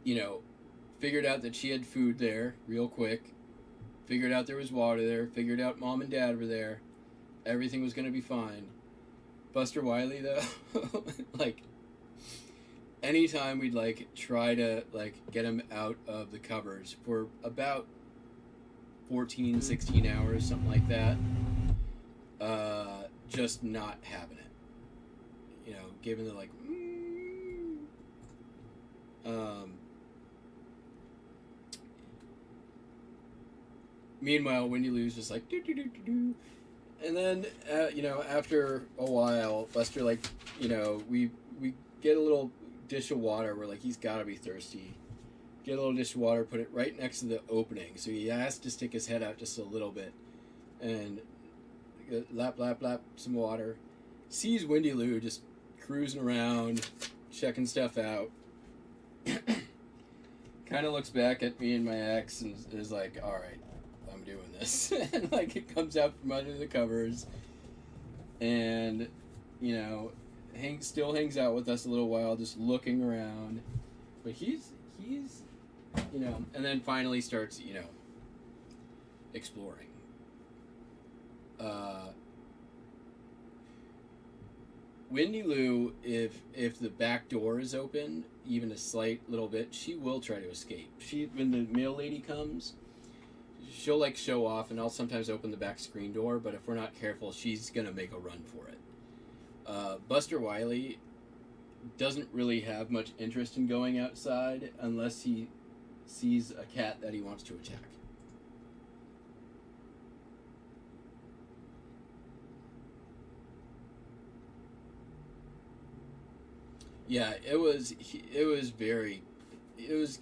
Speaker 1: You know, figured out that she had food there real quick. Figured out there was water there. Figured out mom and dad were there. Everything was gonna be fine. Buster Wiley though, like, anytime we'd like try to like get him out of the covers for about 14, 16 hours, something like that, just not having it. You know, giving the like, meanwhile, Wendy Lou's just like, do do do do do. And then, you know, after a while, Buster, like, you know, we get a little dish of water. We're like, he's got to be thirsty. Get a little dish of water, put it right next to the opening. So he has to stick his head out just a little bit. And lap, lap, lap, some water. Sees Wendy Lou just cruising around, checking stuff out. Kind of looks back at me and my ex and is like, all right, I'm doing this. And like it comes out from under the covers. And, you know, still hangs out with us a little while, just looking around. But he's you know, and then finally starts, you know, exploring. Wendy Lou, if the back door is open, even a slight little bit, she will try to escape. When the mail lady comes, she'll like show off, and I'll sometimes open the back screen door, but if we're not careful, she's gonna make a run for it. Buster Wiley doesn't really have much interest in going outside unless he sees a cat that he wants to attack. Yeah, it was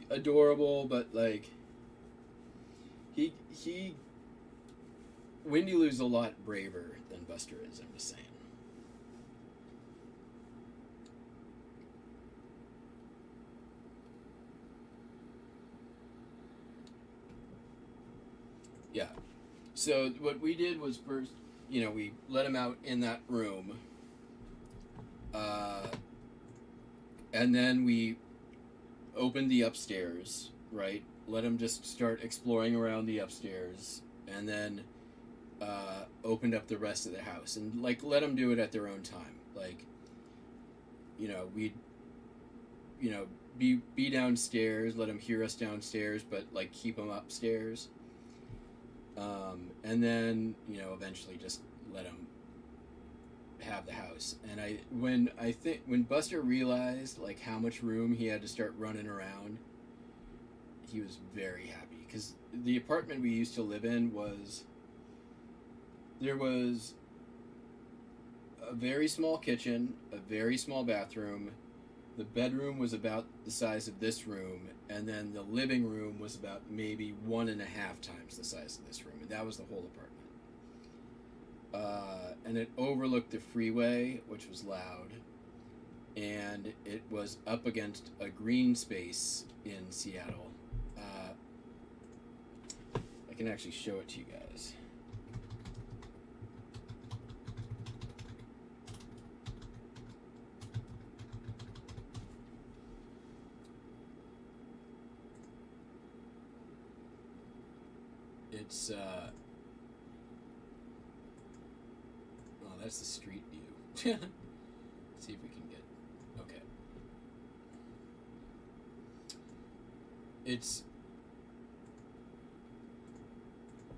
Speaker 1: adorable, but like he Wendy Lou's a lot braver than Buster is, I'm just saying. Yeah. So what we did was first, you know, we let him out in that room. And then we opened the upstairs, right? Let him just start exploring around the upstairs. And then opened up the rest of the house. And, like, let them do it at their own time. Like, you know, we'd, you know, be downstairs, let them hear us downstairs, but, like, keep them upstairs. And then, you know, eventually just let them have the house. And when Buster realized, like, how much room he had to start running around, he was very happy. Because the apartment we used to live in there was a very small kitchen, a very small bathroom. The bedroom was about the size of this room, and then the living room was about maybe 1.5 times the size of this room, and that was the whole apartment. And it overlooked the freeway, which was loud, and it was up against a green space in Seattle. I can actually show it to you guys. It's, oh, that's the street view. Let's see if we can get, okay. It's,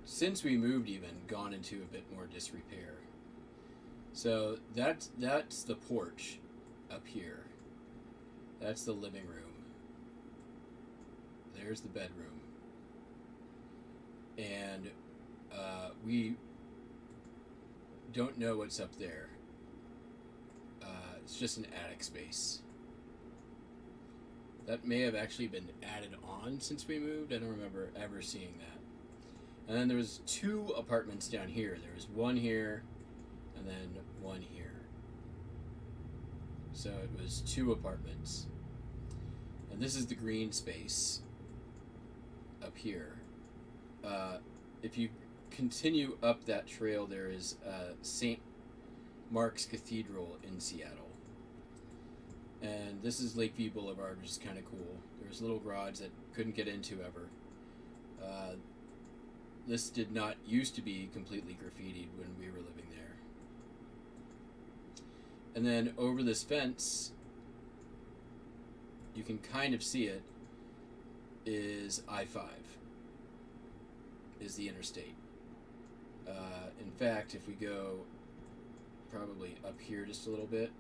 Speaker 1: since we moved even, gone into a bit more disrepair. So that's the porch up here. That's the living room. There's the bedroom. And we don't know what's up there. It's just an attic space. That may have actually been added on since we moved. I don't remember ever seeing that. And then there was 2 apartments down here. There was one here, and then one here. So it was 2 apartments. And this is the green space up here. If you continue up that trail, there is St. Mark's Cathedral in Seattle. And this is Lakeview Boulevard, which is kind of cool. There's a little garage that couldn't get into ever. This did not used to be completely graffitied when we were living there. And then over this fence, you can kind of see it, is I-5, is the interstate. In fact, if we go probably up here just a little bit,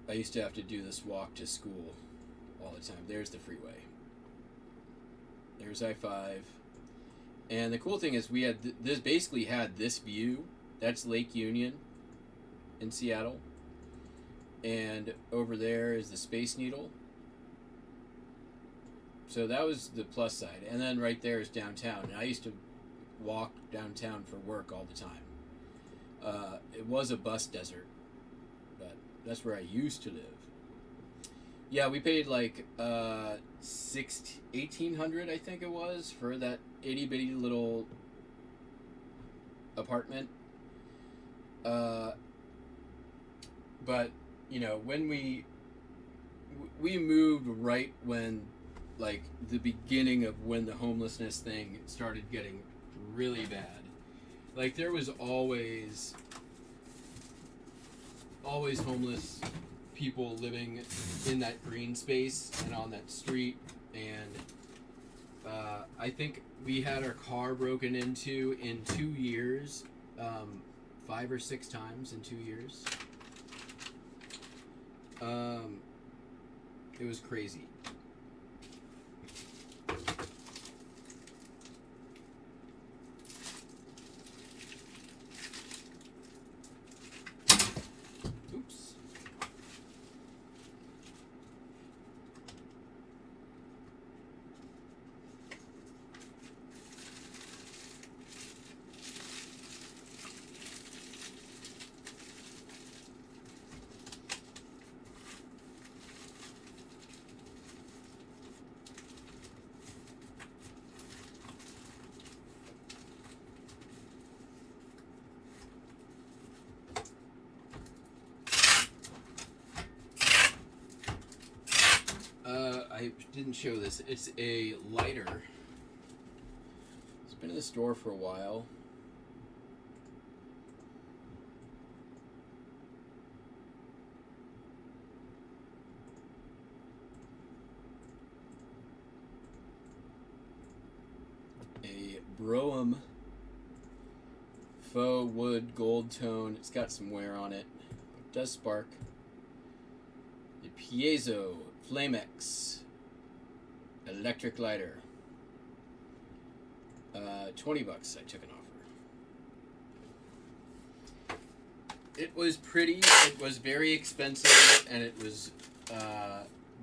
Speaker 1: I used to have to do this walk to school all the time. There's the freeway. There's I-5. And the cool thing is we had this basically had this view. That's Lake Union in Seattle. And over there is the Space Needle. So that was the plus side. And then right there is downtown. And I used to walk downtown for work all the time. It was a bus desert. That's where I used to live. Yeah, we paid like $1,800, I think it was, for that itty bitty little apartment. But you know, when we moved right when, like, the beginning of when the homelessness thing started getting really bad. Like, there was always homeless people living in that green space and on that street, and I think we had our car broken into in 2 years, 5 or 6 times in 2 years. It was crazy. I didn't show this. It's a lighter. It's been in the store for a while. A Broam faux wood gold tone. It's got some wear on it. It does spark. The Piezo Flamex electric lighter. $20 I took an offer. It was pretty, it was very expensive, and it was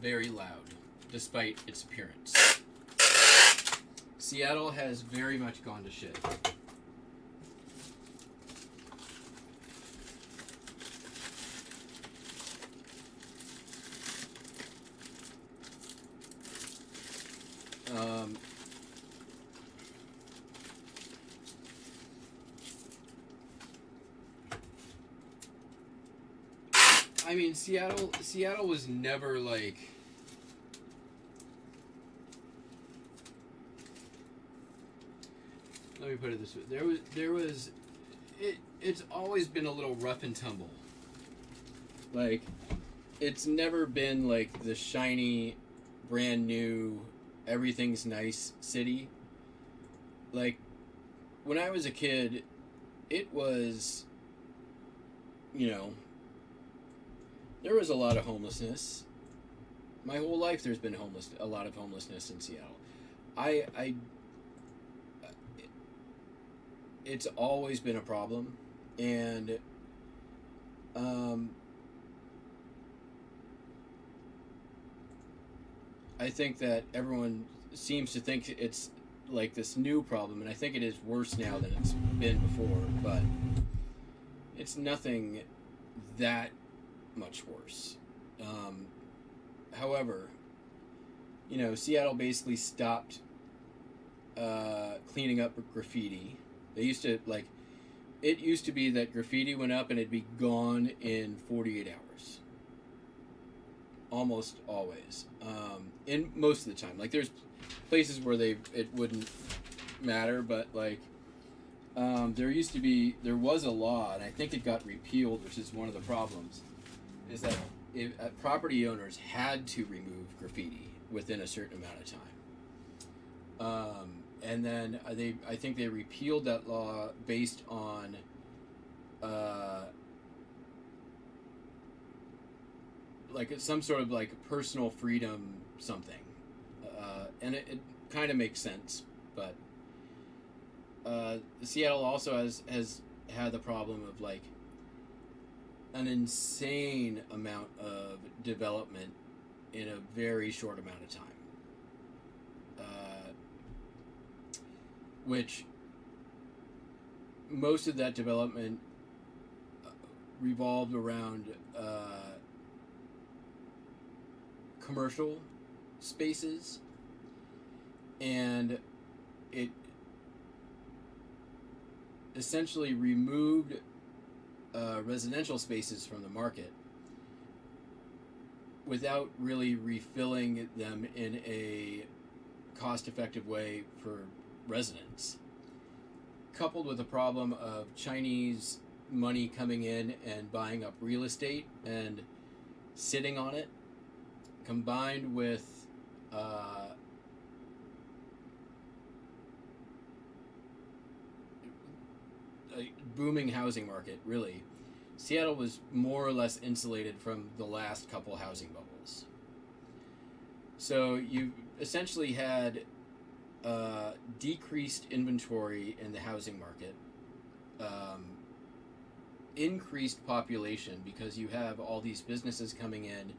Speaker 1: very loud, despite its appearance. Seattle has very much gone to shit. I mean, Seattle was never like, let me put it this way. It's always been a little rough and tumble. Like, it's never been like the shiny, brand new, everything's nice city. Like, when I was a kid, it was, you know, there was a lot of homelessness. My whole life there's been a lot of homelessness in Seattle. It's always been a problem, and I think that everyone seems to think it's like this new problem, and I think it is worse now than it's been before, but it's nothing that much worse. However, Seattle basically stopped cleaning up graffiti. They used to, it used to be that graffiti went up and it'd be gone in 48 hours. Almost always. In most of the time. There's places where it wouldn't matter, but there was a law, and I think it got repealed, which is one of the problems, is that property owners had to remove graffiti within a certain amount of time. And then I think they repealed that law based on some sort of personal freedom something, and it kind of makes sense, but Seattle also has had the problem of an insane amount of development in a very short amount of time, which most of that development revolved around commercial spaces, and it essentially removed residential spaces from the market without really refilling them in a cost-effective way for residents, coupled with the problem of Chinese money coming in and buying up real estate and sitting on it, combined with a booming housing market. Really, Seattle was more or less insulated from the last couple housing bubbles. So you essentially had decreased inventory in the housing market, increased population because you have all these businesses coming in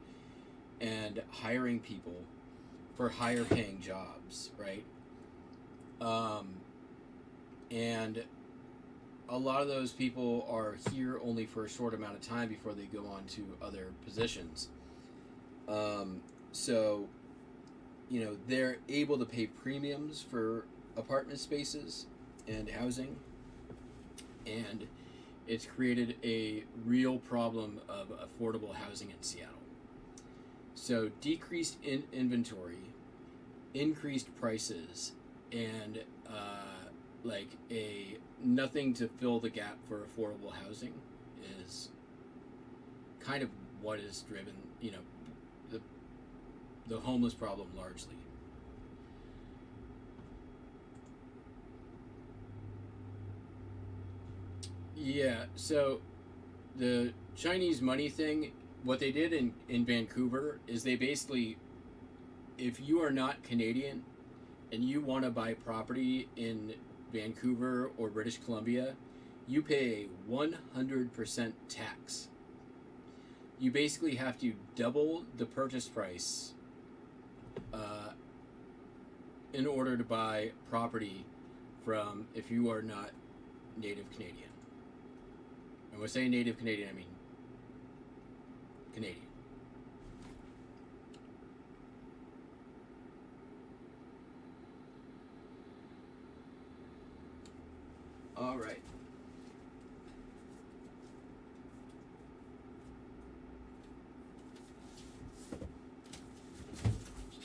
Speaker 1: and hiring people for higher paying jobs, right? And a lot of those people are here only for a short amount of time before they go on to other positions. So, they're able to pay premiums for apartment spaces and housing, and it's created a real problem of affordable housing in Seattle. So decreased inventory, increased prices, and nothing to fill the gap for affordable housing is kind of what has driven the homeless problem largely. Yeah, so the Chinese money thing, what they did in Vancouver is they basically, if you are not Canadian and you want to buy property in Vancouver or British Columbia, you pay a 100% tax. You basically have to double the purchase price in order to buy property from, if you are not native Canadian. And when I say native Canadian, I mean Canadian. All right.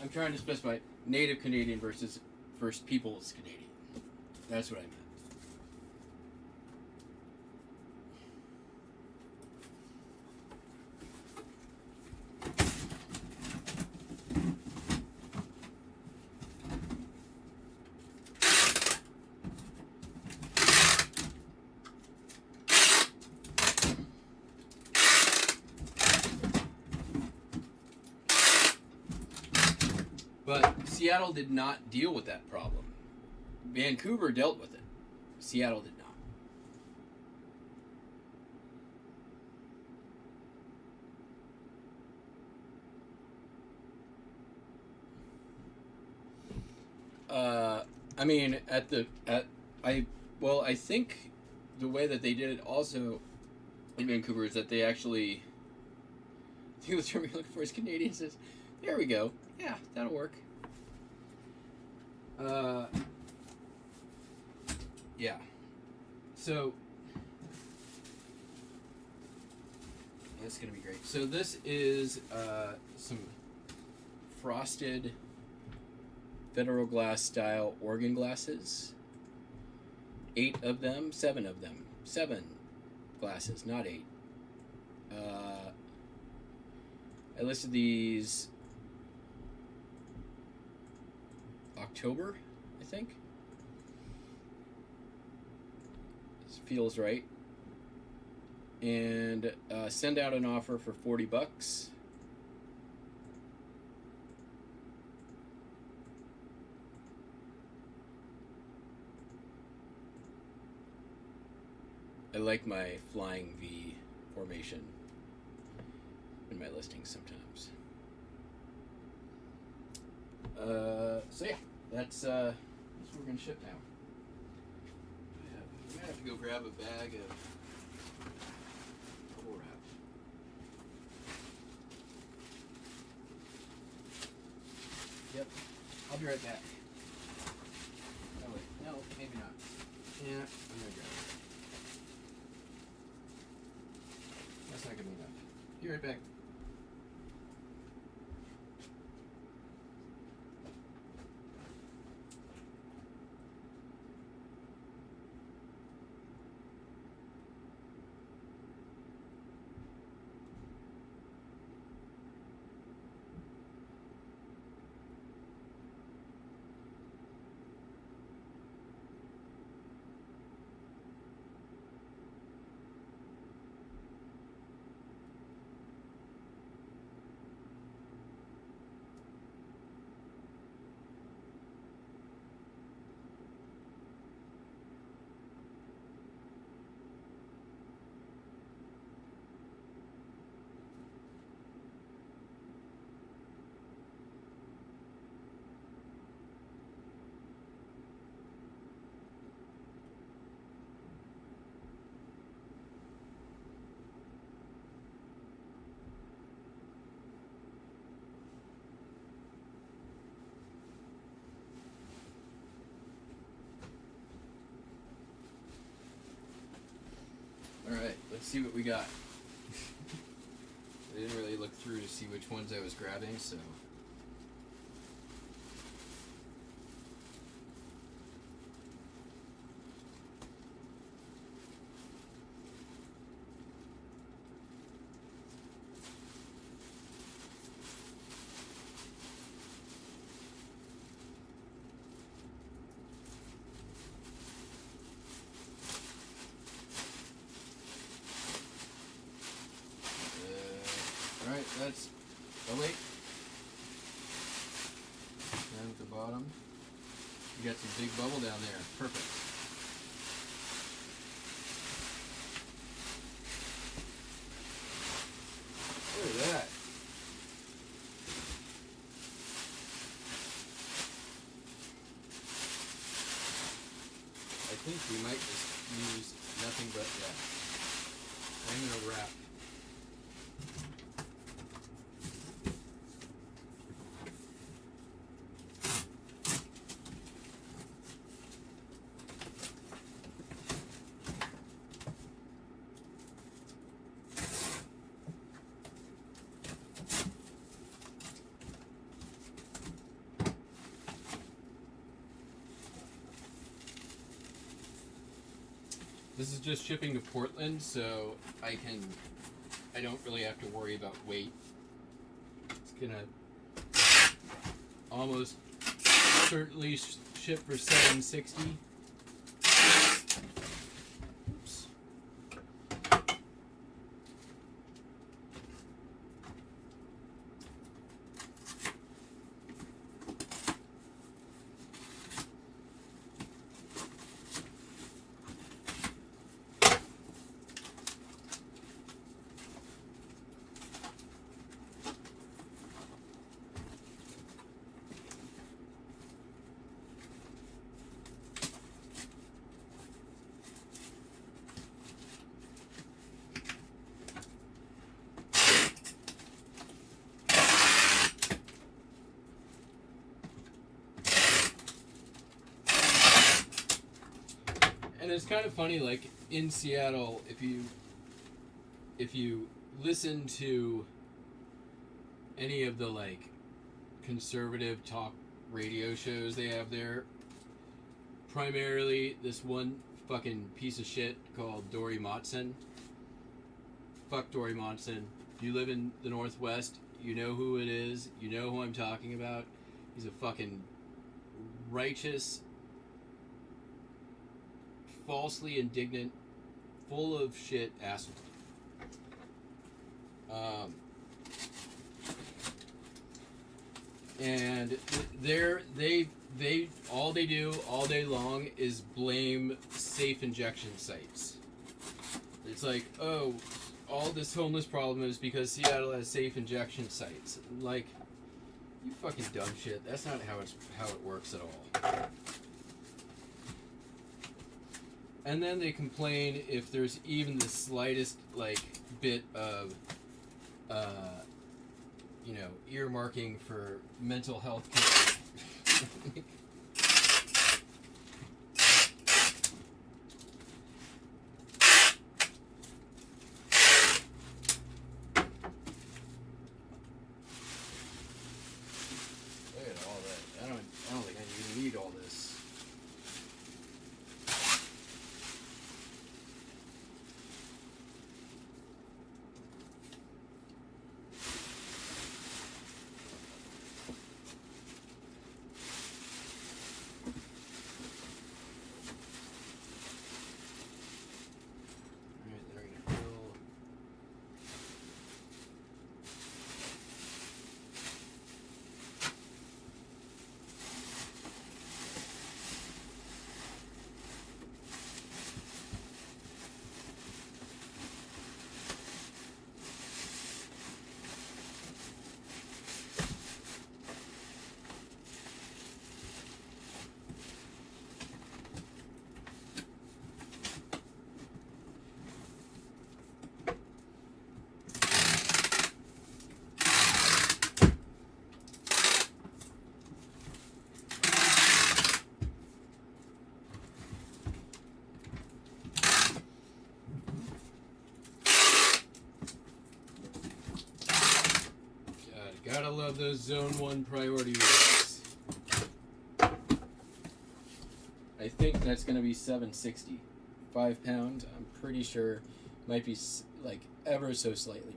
Speaker 1: I'm trying to specify native Canadian versus First Peoples Canadian. That's what I meant. But Seattle did not deal with that problem. Vancouver dealt with it. Seattle did not. I mean, I think the way that they did it also in Vancouver is that they actually, I think the term you're looking for is Canadian says, there we go. Yeah, that'll work. Yeah. So, that's going to be great. So this is some frosted Federal Glass style organ glasses. 8 of them, 7 of them. 7 glasses, not 8. I listed these October, I think. This feels right. And send out an offer for $40. I like my flying V formation in my listings sometimes. So yeah, that's what we're gonna ship now. I might have to go grab a bag of bubble wrap. Yep, I'll be right back. Oh wait, no, maybe not. Yeah, I'm gonna grab it. That's not gonna be enough. Be right back. Alright, let's see what we got. I didn't really look through to see which ones I was grabbing, so. Alright, that's, oh wait, down at the bottom, you got some big bubble down there, perfect. Look at that. I think we might just use nothing but that. I'm going to wrap. This is just shipping to Portland, so I don't really have to worry about weight. It's gonna almost certainly ship for $7.60. Oops. And it's kind of funny, like in Seattle, if you listen to any of the like conservative talk radio shows they have there, primarily this one fucking piece of shit called Dory Motson. Fuck Dory Motson. You live in the Northwest, you know who it is, you know who I'm talking about. He's a fucking righteous, falsely indignant, full of shit asshole. And they all they do all day long is blame safe injection sites. It's like, oh, all this homeless problem is because Seattle has safe injection sites. Like, you fucking dumb shit. That's not how it works at all. And then they complain if there's even the slightest like bit of earmarking for mental health care. Look at all that. I don't think I even need all this. Gotta love those Zone 1 priority rates. I think that's gonna be $7.60. £5. I'm pretty sure might be like ever so slightly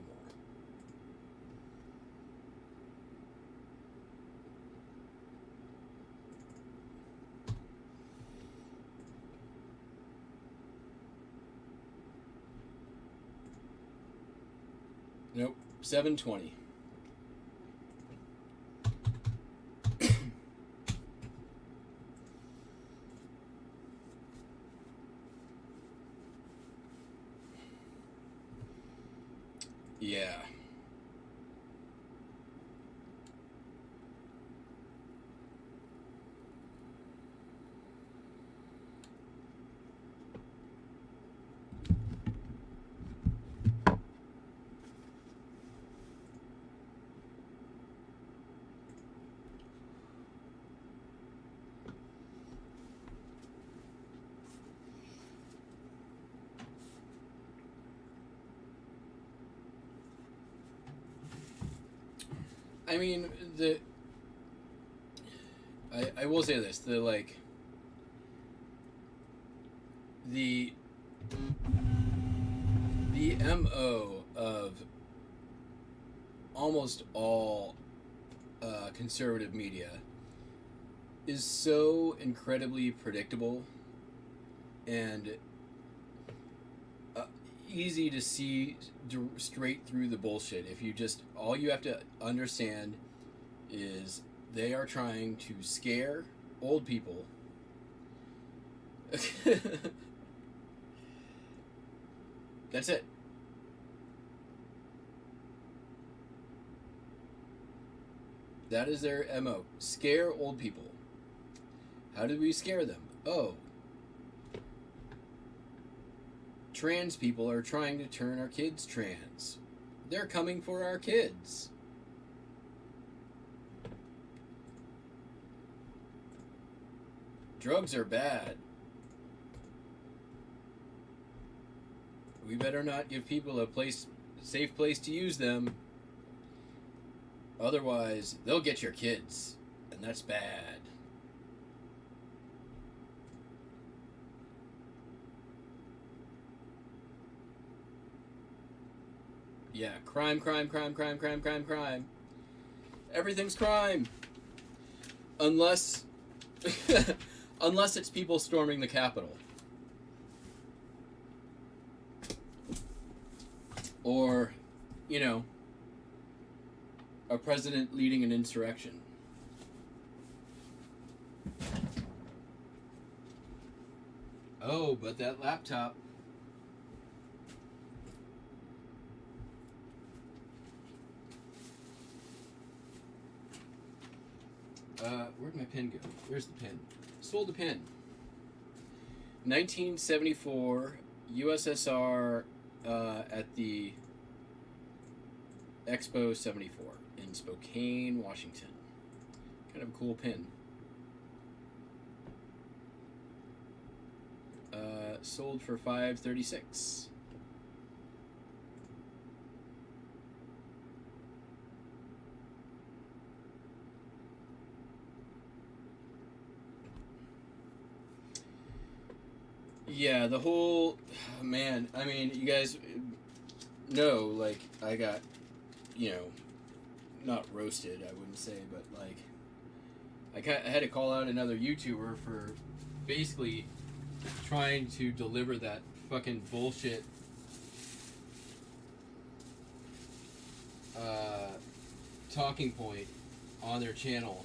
Speaker 1: more. Nope, $7.20. Yeah. I mean, I will say this, the MO of almost all conservative media is so incredibly predictable and easy to see straight through the bullshit. If you just, all you have to understand is they are trying to scare old people. That's it. That is their MO. Scare old people. How do we scare them? Oh, trans people are trying to turn our kids trans. They're coming for our kids. Drugs are bad. we better not give people a safe place to use them. Otherwise, they'll get your kids, and that's bad. Yeah, crime. Everything's crime. Unless unless it's people storming the Capitol. Or, you know, a president leading an insurrection. Oh, but that laptop. Where'd my pen go? Where's the pen? Sold the pen. 1974, USSR at the Expo 74 in Spokane, Washington. Kind of a cool pin. Sold for $536. Yeah, the whole man. I mean, you guys know, like, I got, you know, not roasted, I wouldn't say, but like, I had to call out another YouTuber for basically trying to deliver that fucking bullshit talking point on their channel.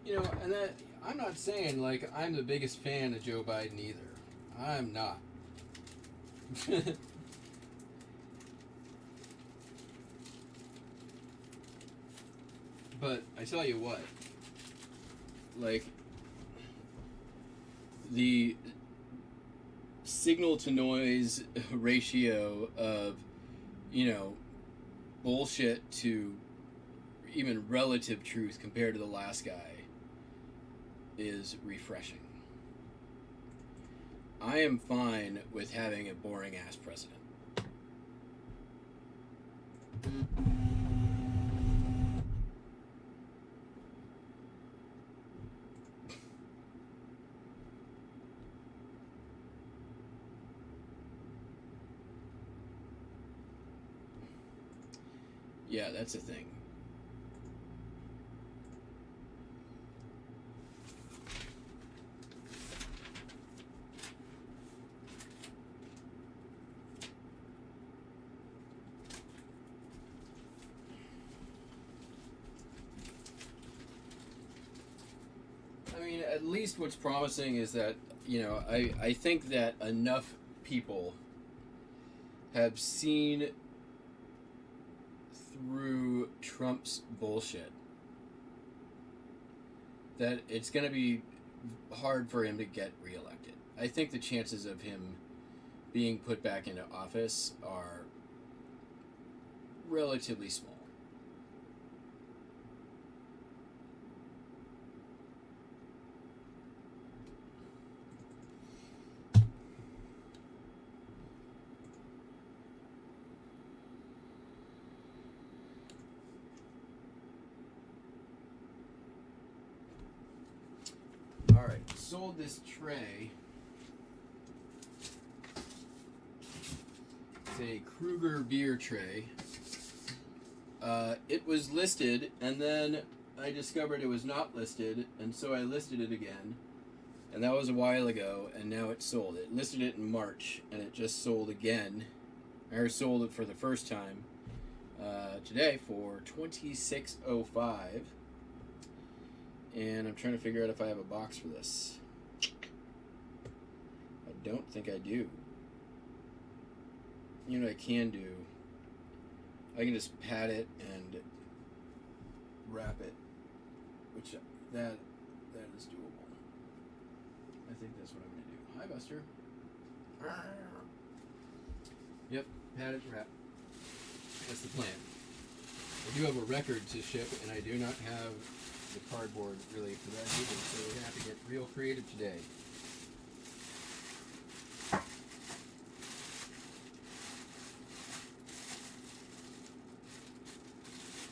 Speaker 1: You know, and that, I'm not saying, like, I'm the biggest fan of Joe Biden either. I'm not. But I tell you what, like, the signal to noise ratio of, you know, bullshit to even relative truth compared to the last guy is refreshing. I am fine with having a boring ass president. Yeah, that's a thing. I mean, at least what's promising is that, you know, I think that enough people have seen through Trump's bullshit that it's going to be hard for him to get reelected. I think the chances of him being put back into office are relatively small. Alright, sold this tray. It's a Kruger beer tray. It was listed, and then I discovered it was not listed, and so I listed it again. And that was a while ago, and now it's sold. It listed it in March, and it just sold again. I sold it for the first time today for $26.05. And I'm trying to figure out if I have a box for this. I don't think I do. You know what I can do? I can just pat it and wrap it, which that is doable. I think that's what I'm going to do. Hi, Buster. Yep, pat it and wrap. That's the plan. I do have a record to ship, and I do not have the cardboard really for that either, so we're going to have to get real creative today.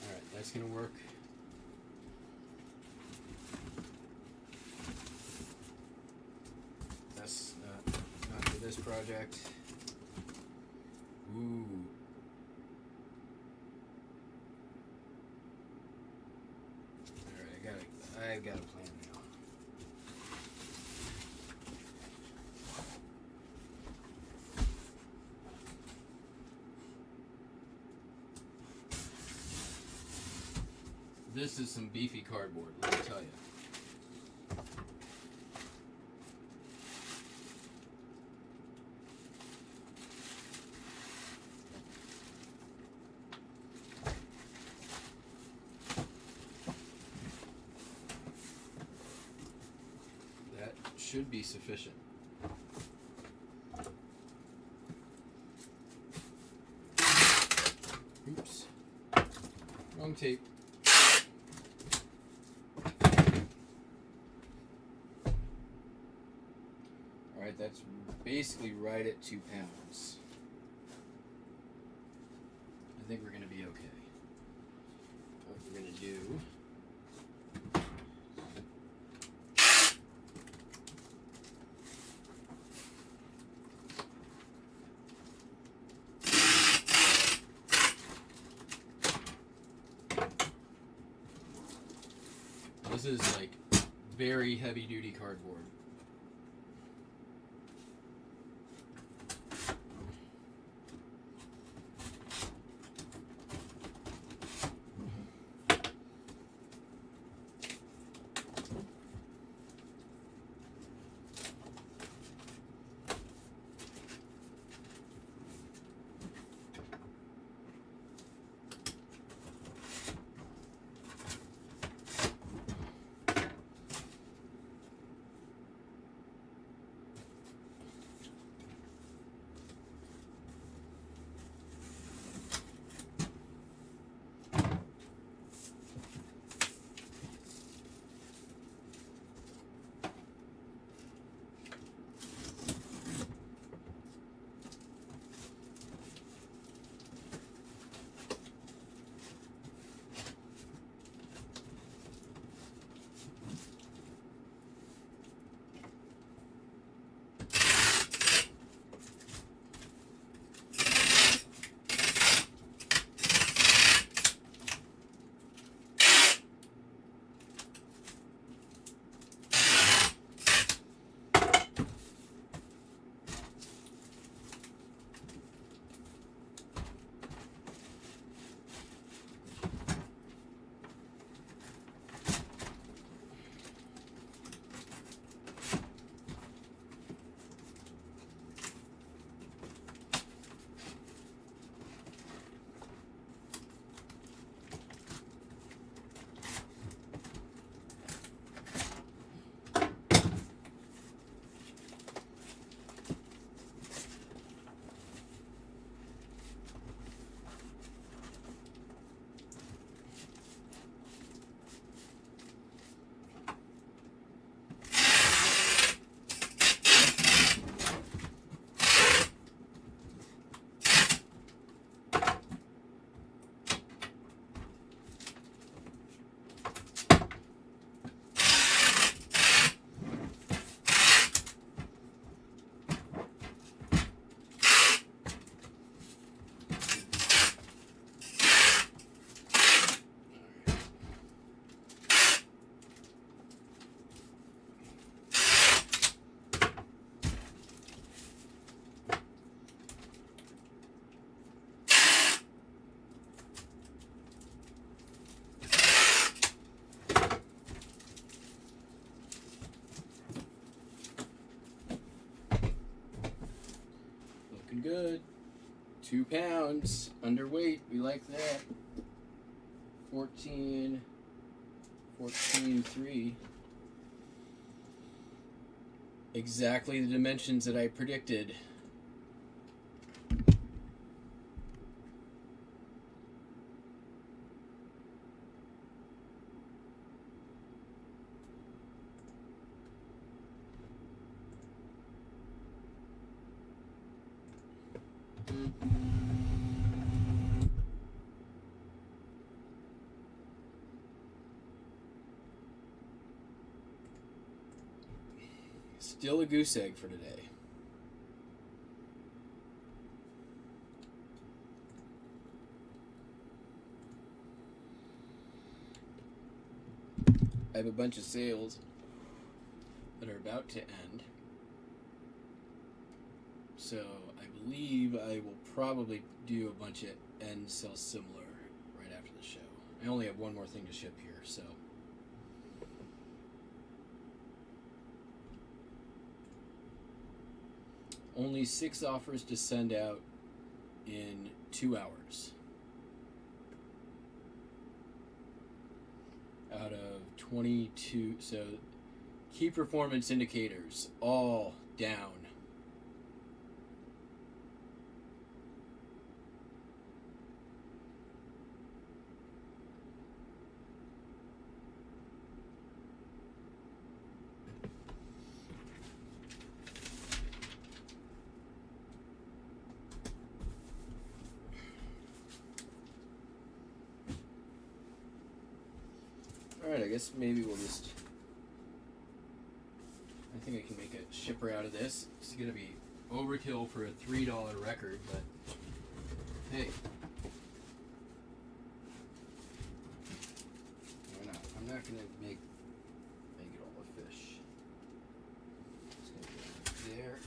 Speaker 1: Alright, that's going to work. That's not for this project. Ooh. I've got a plan now. This is some beefy cardboard, let me tell you. Should be sufficient. Oops. Wrong tape. Alright, that's basically right at 2 pounds. I think we're going to be okay. What we're going to do... This is like very heavy duty cardboard. good. 2 pounds. Underweight. We like that. 14.3. Exactly the dimensions that I predicted. Still a goose egg for today. I have a bunch of sales that are about to end. So I believe I will probably do a bunch of end sell similar right after the show. I only have one more thing to ship here, so. Only 6 offers to send out in 2 hours. Out of 22, so key performance indicators all down. Alright, I guess maybe we'll just... I think I can make a shipper out of this. It's going to be overkill for a $3 record, but hey. Why not? I'm not going to make it all a fish. It's going to go there.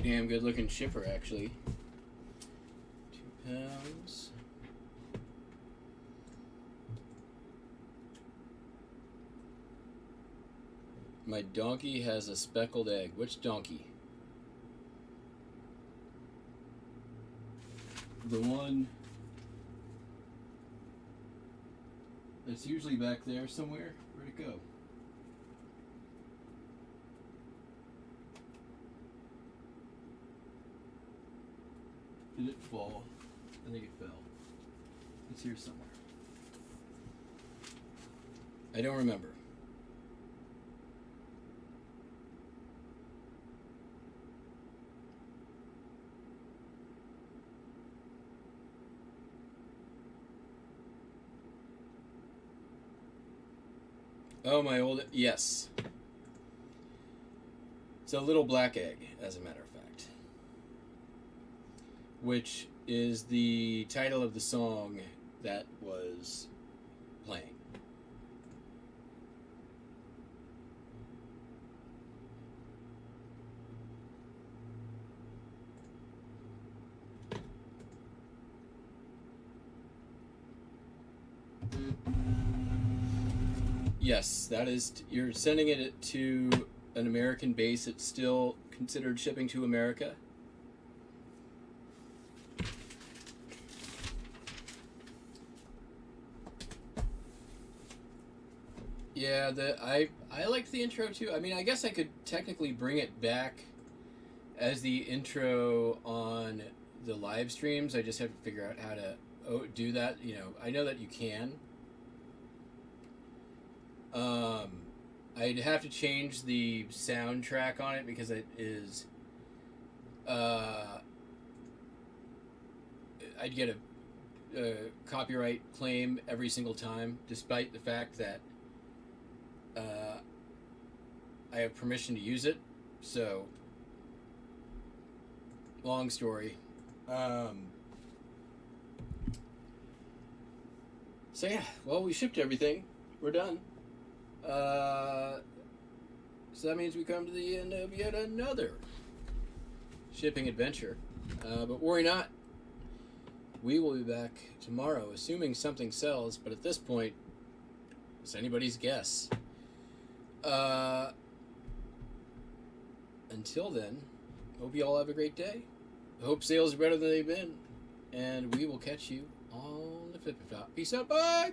Speaker 1: Damn good looking shipper, actually. 2 pounds. My donkey has a speckled egg. Which donkey? The one that's usually back there somewhere. Where'd it go? Did it fall? I think it fell. It's here somewhere. I don't remember. Oh, my old... Yes. It's a little black egg, as a matter of fact. Which is the title of the song that was playing. Yes, that is. You're sending it to an American base. It's still considered shipping to America. Yeah, I liked the intro too. I mean, I guess I could technically bring it back as the intro on the live streams. I just have to figure out how to do that. You know, I know that you can. I'd have to change the soundtrack on it because it is. I'd get a copyright claim every single time, despite the fact that I have permission to use it. So, long story. So yeah, well, we shipped everything. We're done. So that means we come to the end of yet another shipping adventure. But worry not. We will be back tomorrow, assuming something sells. But at this point, it's anybody's guess. Until then, hope you all have a great day. Hope sales are better than they've been. And we will catch you on the flip-flop. Peace out. Bye.